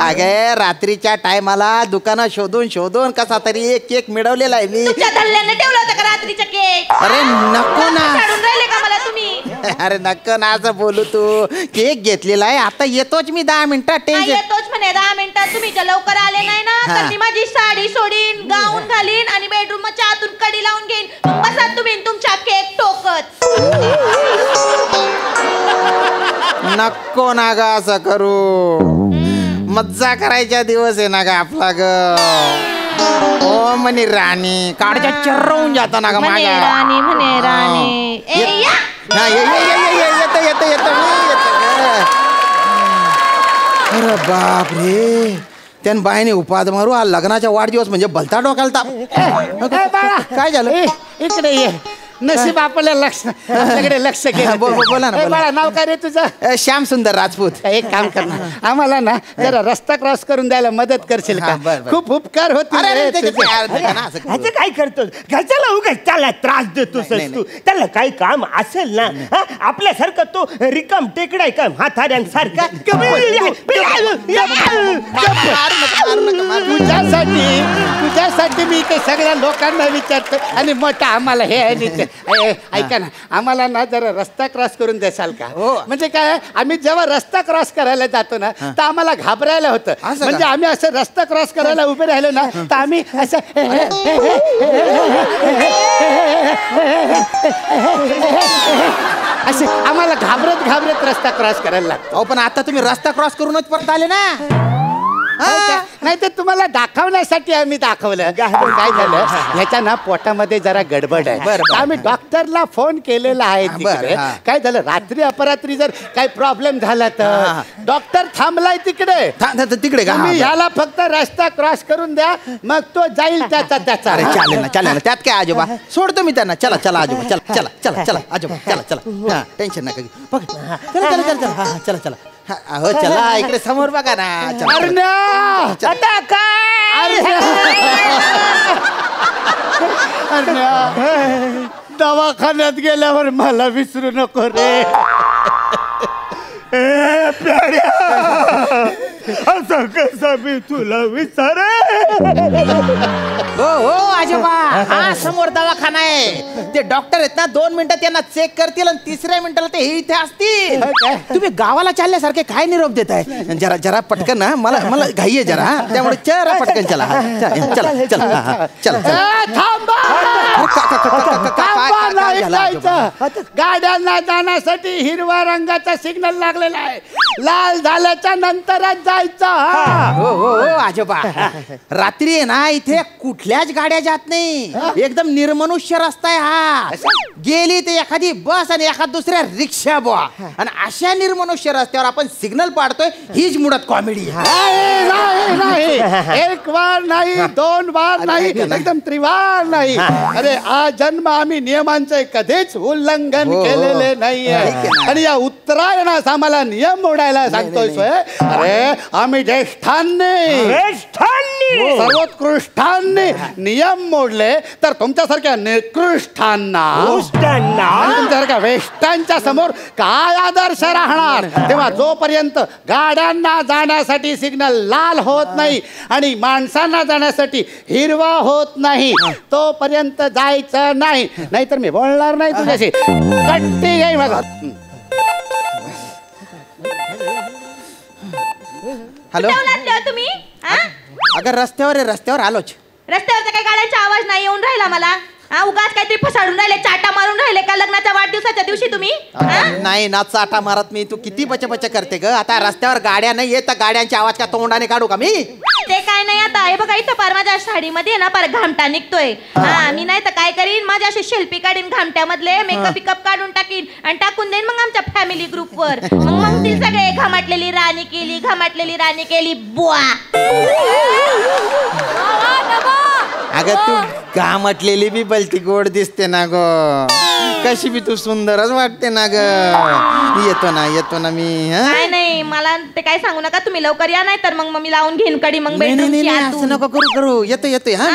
अगे रात्रीच्या टायमाला दुकानात शोधून शोधून कसा तरी एक केक मिळवलेला आहे मी. तुमच्या धल्ल्याने ठेवला होता का रात्रीचा केक? अरे नको ना. काढून राहिले का मला तुम्ही? अरे नको ना असं बोलू तू. केक घेतलेला आहे. आता येतोच मी 10 मिनिटात. येतोच म्हणे 10 मिनिटात. तुम्ही जर लवकर आले नाही ना तर मी माझी साडी सोडीन, गाऊन घालीन आणि बेडरूम च्या आतून कडी लावून घेईन. बसा तुम्ही तुमच्या केक टोकत. नको ना ग असं करू. मज्जा करायचा दिवस आहे ना ग आपला ग. ओ म्हणे राणी काढच्या चर्रवून जाता ना ग माझ्या. राणी म्हणे राणी. येत अरे बाप रे. त्यान बाईने उपाद मारू. हा लग्नाचा वाढदिवस म्हणजे भलता डोकायला ताप. काय झालं? इकडे ये. नशीब आपल्या आपल्याकडे लक्ष केलं. बोला ना, ए, बोला. बाळा, नाव काय रे तुझं? श्याम सुंदर राजपूत. एक काम कर ना, आम्हाला ना जरा रस्ता क्रॉस करून द्यायला मदत करशील का? खूप उपकार होतील अरे, रे अरे, त्याच्यात तुझे. काय अर्थ आहे ना, असं करू. आता काय करतो घरच्याला उगाच त्याला त्रास देतोस तू. त्याला काही काम असेल ना, हा? आपल्यासारखं तो रिकाम टेकडाय का म्हाताऱ्यांसारखा? तुझ्यासाठी मी काही सगळ्या लोकांना विचारतो आणि मोठा आम्हाला हे आहे नाही ते. ऐका ना, आम्हाला ना जरा रस्ता क्रॉस करून देसाल का? म्हणजे काय, आम्ही जेव्हा रस्ता क्रॉस करायला जातो ना तर आम्हाला घाबरायला होतं. म्हणजे आम्ही असं रस्ता क्रॉस करायला उभे राहिलो ना तर आम्ही असं असे आम्हाला घाबरत घाबरत रस्ता क्रॉस करायला लागतो. पण आता तुम्ही रस्ता क्रॉस करूनच परत आले ना. नाही तर तुम्हाला दाखवण्यासाठी आम्ही दाखवलं. काय झालं, ह्याच्या ना पोटामध्ये जरा गडबड आहे. तर आम्ही डॉक्टरला फोन केलेला आहे तिकडे. काय झालं, रात्री अपरात्री जर काही प्रॉब्लेम झाला तर डॉक्टर थांबलाय तिकडे. तिकडे का? तुम्ही ह्याला फक्त रस्ता क्रॉस करून द्या, मग तो जाईल त्याचा. अरे चालेल ना, चालेल ना, त्यात काय आजोबा, सोडतो मी त्यांना. चला चला आजोबा, चला चला चला चला आजोबा, चला चला. टेन्शन नका घेऊ. चला चला चला चला. हा चला चला. हो चला, इकडे समोर बघा ना. दवाखान्यात गेल्यावर मला विसरू नको रे. असं कसं मी तुला विचार. हो हो आजोबा, हा समोर दवाखाना आहे. ते डॉक्टर आहेत ना, 2 मिनिटात त्यांना चेक करतील आणि 3ऱ्या मिनिटाला ते इथे असतील. तुम्ही गावाला चालल्यासारखे काय निरोप देताय? जरा जरा पटकन ना, मला मला घाई आहे जरा, त्यामुळे जरा पटकन चला. चला चला चला चला. गाड्यांना जाण्यासाठी हिरवा रंगाचा सिग्नल लागलेला आहे. लाल झाल्याच्या नंतरच जायचं. हो हो हो आजोबा, रात्री आहे ना इथे कुठल्याच गाड्या जात नाही. एकदम निर्मनुष्य रस्ता आहे हा. गेली ते एखादी बस आणि एखाद दुसऱ्या रिक्षा बुवा. आणि अशा निर्मनुष्य रस्त्यावर आपण सिग्नल पाडतोय, हीच मुळात कॉमेडी. नाही, एक वार नाही, 2 वार नाही, एकदम त्रिवार नाही. अरे आज जन्म आम्ही नियमांचे कधीच उल्लंघन केलेले नाहीये. आणि या उत्तरायणास आम्हाला नियम मोडायला सांगतोय. अरे आम्ही ज्येष्ठांनी सर्वोत्कृष्टांनी नियम मोडले तर तुमच्यासारख्या निकृष्टांना, तुमच्यासारख्या वेष्टांच्या समोर काय आदर्श राहणार? तेव्हा जोपर्यंत गाड्यांना जाण्यासाठी सिग्नल लाल होत नाही आणि माणसांना जाण्यासाठी हिरवा होत नाही, तोपर्यंत जायचं नाही. नाहीतर मी बोलणार नाही तुझ्याशी. कट्टी घे माझा. हॅलो तुम्ही अगं रस्त्यावर आलोच. रस्त्यावरचा काही गाड्यांचा आवाज नाही येऊन राहिला मला. उगाच काहीतरी फसाडून राहिले, चाटा मारून राहिले का लग्नाच्या वाढदिवसाच्या दिवशी तुम्ही? नाही ना, चाटा मारत मी. तू किती बच करते ग. आता रस्त्यावर गाड्या नाही येत, गाड्यांचे आवाज का तोंडाने काढू का मी? ते काय नाही. आता हे बघा, इथं पार माझ्या साडीमध्ये ना पार घामटा निघतोय. मी नाही तर काय करीन, माझ्या अशी शिल्पी काढीन घामट्यामधले, मेकअप काढून टाकीन आणि टाकून देईन मग आमच्या फॅमिली ग्रुपवर. मग ती सगळे घामाटलेली राणी केली बुवा. अगं तू घामटलेली बी बलती गोड दिसते ना ग. कशी बी तू सुंदरच वाटते ना ग. येतो ना मी. नाही मला ते काय सांगू नका. तुम्ही लवकर या, नाही तर मग मी लावून घेईन कडी. मग नाही असं नको करू. येतो हा.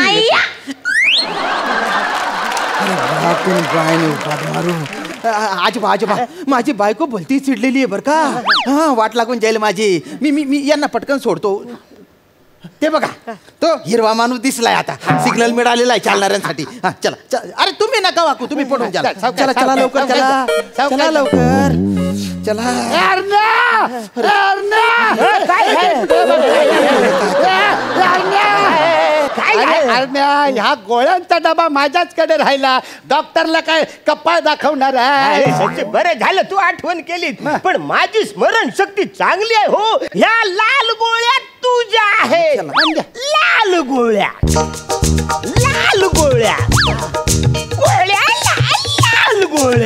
आजोबा माझी बायको भलती चिडलेली आहे बर का. हा वाट लागून जाईल माझी. मी यांना पटकन सोडतो. ते बघा, तो हिरवा माणूस दिसलाय. आता सिग्नल मिळालेला आहे चालणाऱ्यांसाठी. चला. अरे तुम्ही नका वाकू, तुम्ही पडून चला लवकर. चला लवकर. चला. ह्या गोळ्यांचा डबा माझ्याचकडे राहिला. डॉक्टरला काय कपाळ दाखवणार आहे? बरं झालं तू आठवण केली. पण माझी स्मरणशक्ती चांगली आहे हो. ह्या लाल गोळ्या तुझ्या आहे. लाल गोळ्या लाल गोळ्या.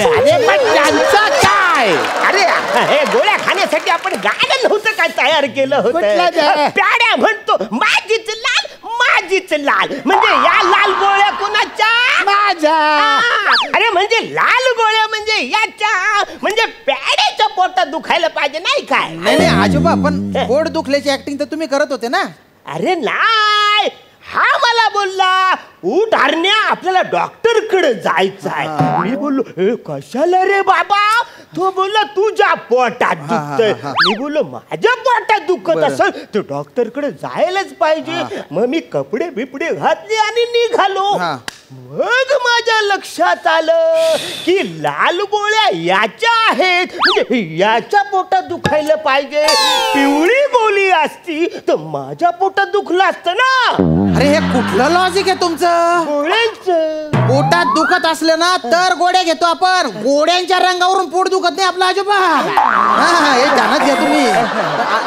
अरे पण त्यांचं काय? अरे हे गोळ्या खाण्यासाठी आपण गाड्या नव्हतं काय तयार केलं होतं. प्याड्या म्हणतो माझीच लाल. म्हणजे या लाल गोळ्या कोणाच्या? माझ्या. अरे म्हणजे लाल गोळ्या म्हणजे याच्या म्हणजे प्याड्याच्या पोटात दुखायला पाहिजे नाही काय? नाही नाही आजोबा, पण पोट दुखल्याची ऍक्टिंग तर तुम्ही करत होते ना. अरे नाही, हा मला बोलला उठ हरण्या आपल्याला डॉक्टर कडे जायचं आहे. मी बोललो कशाला रे बाबा? तो बोलला तुझ्या पोटात दुखतंय. मी बोललो माझ्या पोटात दुखत असेल तर डॉक्टर कडे जायलाच पाहिजे. मग मी कपडे बिपडे घातले आणि निघालो. मग माझ्या लक्षात आलं की लाल गोळ्या याच्या आहेत म्हणजे याच्या पोटात दुखायला पाहिजे. पिवळी गोळी असती तर माझ्या पोटात दुखलं असतं ना. अरे हे कुठलं लॉजिक आहे तुमचं? गोळ्यांचं पोटात दुखत असलं ना तर गोळ्या घेतो आपण. गोळ्यांच्या रंगावरून पोट दुखत नाही आपलं आजोबा. हे ध्यानात घ्या तुम्ही.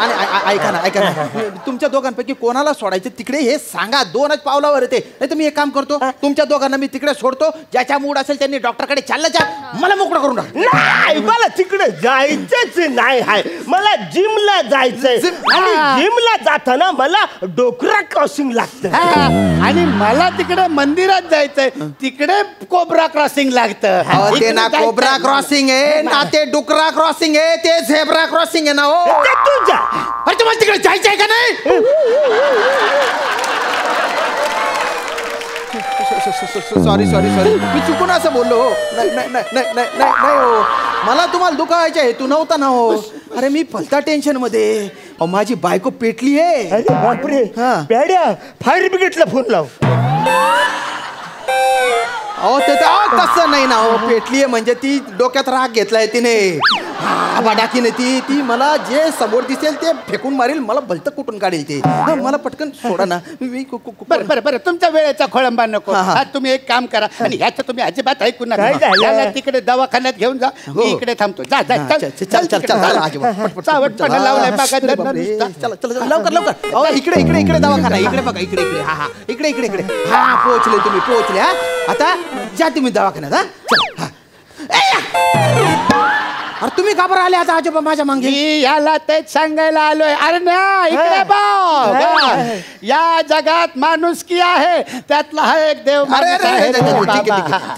आणि ऐका ना, तुमच्या दोघांपैकी कोणाला सोडायचं तिकडे हे सांगा. 2च पावलावर येते. नाही तर मी एक काम करतो, तुमच्या दोघांना मी तिकडे सोडतो. ज्याच्या मूड असेल त्यांनी डॉक्टरकडे चाललं जा. मला मोकळं करून टाक. नाही, मला तिकडे जायचंच नाही आहे. मला जिमला जायचंय आणि जिमला जाताना मला डोकरा क्रॉसिंग लागतं. आणि मला तिकडे मंदिरात जायचंय, तिकडे कोबरा क्रॉसिंग लागतं. ते ना कोबरा क्रॉसिंग आहे ना ते डुकरा क्रॉसिंग आहे, ते झेब्रा क्रॉसिंग आहे ना. हो तुझ्या अरे तुम्हाला तिकडे जायचंय का नाही? सॉरी मी चुकून असं बोललो. हो नाही हो, मला तुम्हाला दुखावायच्या हेतू नव्हता ना. हो अरे मी फलता टेन्शन मध्ये. माझी बायको पेटली आहे. अरे बापरे, प्याड्या फायर ब्रिगेडला फोन लाव. अहो ते तसं नाही ना. हो पेटली आहे म्हणजे ती डोक्यात राग घेतलाय तिने. बाडाकीने ती मला जे समोर दिसेल ते फेकून मारेल. मला भलत कुठून काढेल ते. मला पटकन सोडा ना. बरं तुमच्या वेळेचा खोळंबा नको. तुम्ही एक काम करा आणि ह्याचं तुम्ही अजिबात ऐकू नका. तिकडे दवाखान्यात घेऊन जा. मी इकडे थांबतो. जा लवकर इकडे दवाखाना. इकडे बघा, इकडे. हा पोहोचले तुम्ही, पोहोचले. आता जा तुम्ही दवाखान्यात. अरे तुम्ही का बरं आले आता आजोबा माझ्या मागे? याला तेच सांगायला आलोय. अरे ना इकडे बघ, या जगात माणुसकी आहे, त्यातला हा एक देव.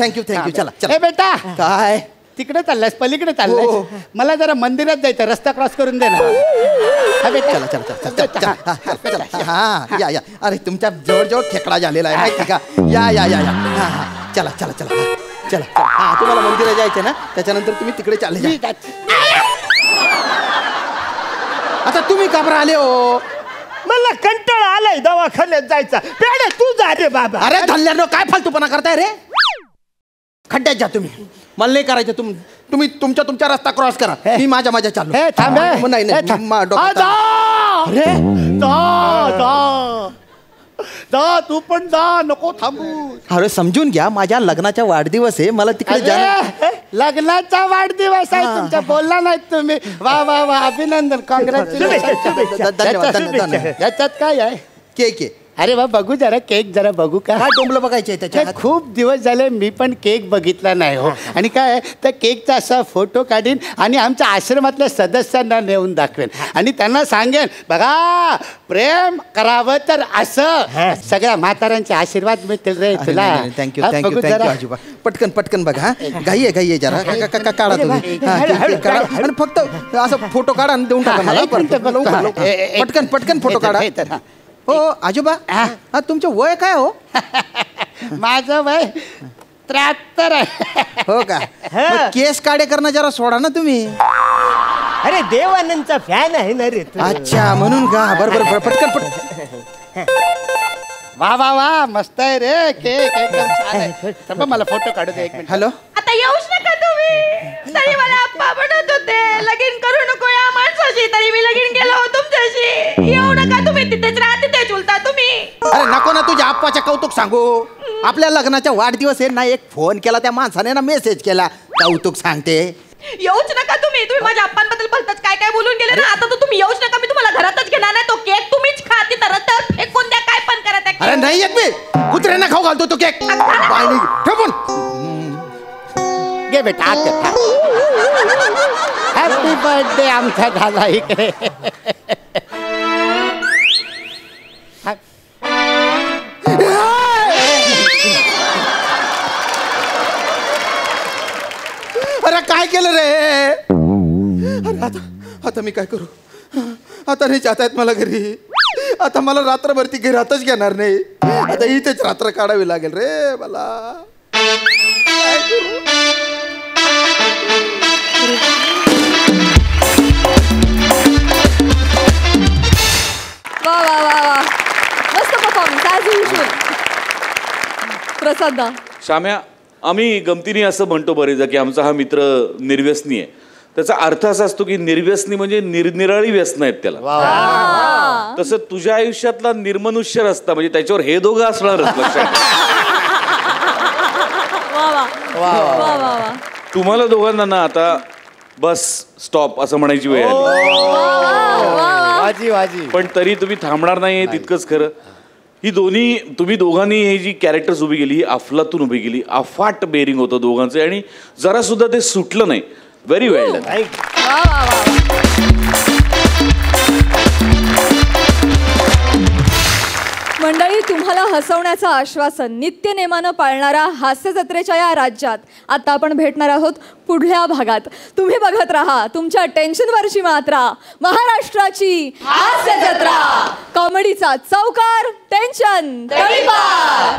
थँक्यू. चला बेटा, काय तिकडे चाललायस? पलीकडे चाललायस? मला जरा मंदिरात जायचं, रस्ता क्रॉस करून दे ना. चला. या. अरे तुमच्या जवळ खेकडा झालेला आहे माहिती का? या. चला. तुम्हाला मंदिरात जायचं ना, त्याच्यानंतर तुम्ही तिकडे चालले जा. आता तुम्ही का बरं आले हो? मला कंटाळा आलाय दवाखान्यात जायचा. प्याड्या तू जा रे बाबा. अरे धल्ल्यानो काय फालतूपणा करताय रे? खड्ड्यात जा तुम्ही. मला नाही करायचं. तुम्ही तुमच्या रस्ता क्रॉस करा. मी माझ्या चाललो. जा तू पण जा, नको थांबू. अरे समजून घ्या, माझ्या लग्नाचा वाढदिवस आहे. मला तिकडे जा. लग्नाचा वाढदिवस आहे तुमच्या? बोलला नाहीत तुम्ही. वा अभिनंदन, कॉंग्रॅच्युलेशन. धन्यवाद. याच्यात काय आहे? केक आहे. अरे वा, बघू जरा केक, जरा बघू का. काय टोंबलं बघायचं आहे त्याच्यात? खूप दिवस झाले मी पण केक बघितला नाही हो. आणि काय त्या केकचा असा फोटो काढीन आणि आमच्या आश्रमातल्या सदस्यांना नेऊन दाखवेन आणि त्यांना सांगेन, बघा प्रेम करावं तर असं. सगळ्या म्हाताऱ्यांचे आशीर्वाद मिळतील रे तुला. थँक्यू आजोबा. पटकन बघा. घाई आहे जरा. काढा तुम्ही. आणि फक्त असं फोटो काढा आणि देऊन टाका मला. पटकन फोटो काढा. हो आजोबा, तुमचं वय काय हो? माझं वय 73 आहे. हो का? केस काढे करणं जरा सोडा ना तुम्ही. अरे देवानंदचा फॅन आहे ना रे. अच्छा, म्हणून का? बरोबर. पटकन. वा मस्त आहे रे केक, एकदम छान आहे. मला फोटो काढू दे एक मिनिट. हॅलो, आता येऊच नका तुम्ही. तरी मला आप्पा म्हणत होते लगीन करू नको या माणसाशी, तरी मी लगीन केलं हो तुमच्याशी. येऊ नका तुम्ही, तिथेच राहते ते चुलता तुम्ही. अरे नको ना तुझ्या आप्पाचे कौतुक सांगू. आपल्या लग्नाचा वाढदिवस आहे ना, एक फोन केला त्या माणसाने ना, मेसेज केला, कौतुक सांगते. येऊच नका तुम्ही माझ्या आप्पांबद्दल भलतच काय बोलून गेले ना. आता तर तुम्ही येऊच नका. मी तुम्हाला घरातच घेणार नाही. तो केक तुम्हीच खा. तिथं रस्त्यावर फेकून द्या, काय पण करा त्या. अरे नाही येत मी. कुत्र्यांना खाऊ घालतो तो केक. ठेवून घे बेटा. हॅपी बर्थडे आमचा झाला इकडे. काय केलं रे? अरे आता मी काय करू? आता नाही जात आहेत मला घरी. आता मला रात्रभर ती घरातच घेणार नाही. आता इथेच रात्र काढावी लागेल रे मला. काय करू? वा वा वा वा, मस्त परफॉर्मन्स ॲज युजल. प्रसाद दा. श्याम्या, आम्ही गमतीने असं म्हणतो बरेचदा की आमचा हा मित्र निर्व्यसनी आहे. त्याचा अर्थ असा असतो की निर्व्यसनी म्हणजे निरनिराळी व्यसनं आहेत त्याला. तसं तुझ्या आयुष्यातला निर्मनुष्य रस्ता म्हणजे त्याच्यावर हे दोघं असणारच लक्षात. तुम्हाला दोघांना ना आता बस स्टॉप असं म्हणायची वेळ आली. पण तरी तुम्ही थांबणार नाही तितकंच खरं. तुम्ही दोघांनी ही जी कॅरेक्टर्स उभी केली ही अफलातून उभी केली. अफाट बेरिंग होतं दोघांचं आणि जरा सुद्धा ते सुटलं नाही. व्हेरी वेल डन. मंडळी, तुम्हाला हसवण्याचं आश्वासन नित्यनेमानं पाळणाऱ्या हास्य जत्रेच्या या राज्यात आता आपण भेटणार आहोत पुढल्या भागात. तुम्ही बघत राहा तुमच्या टेन्शनवरची मात्रा, महाराष्ट्राची हास्य जत्रा. कॉमेडीचा चौकार, टेन्शन तळीपार.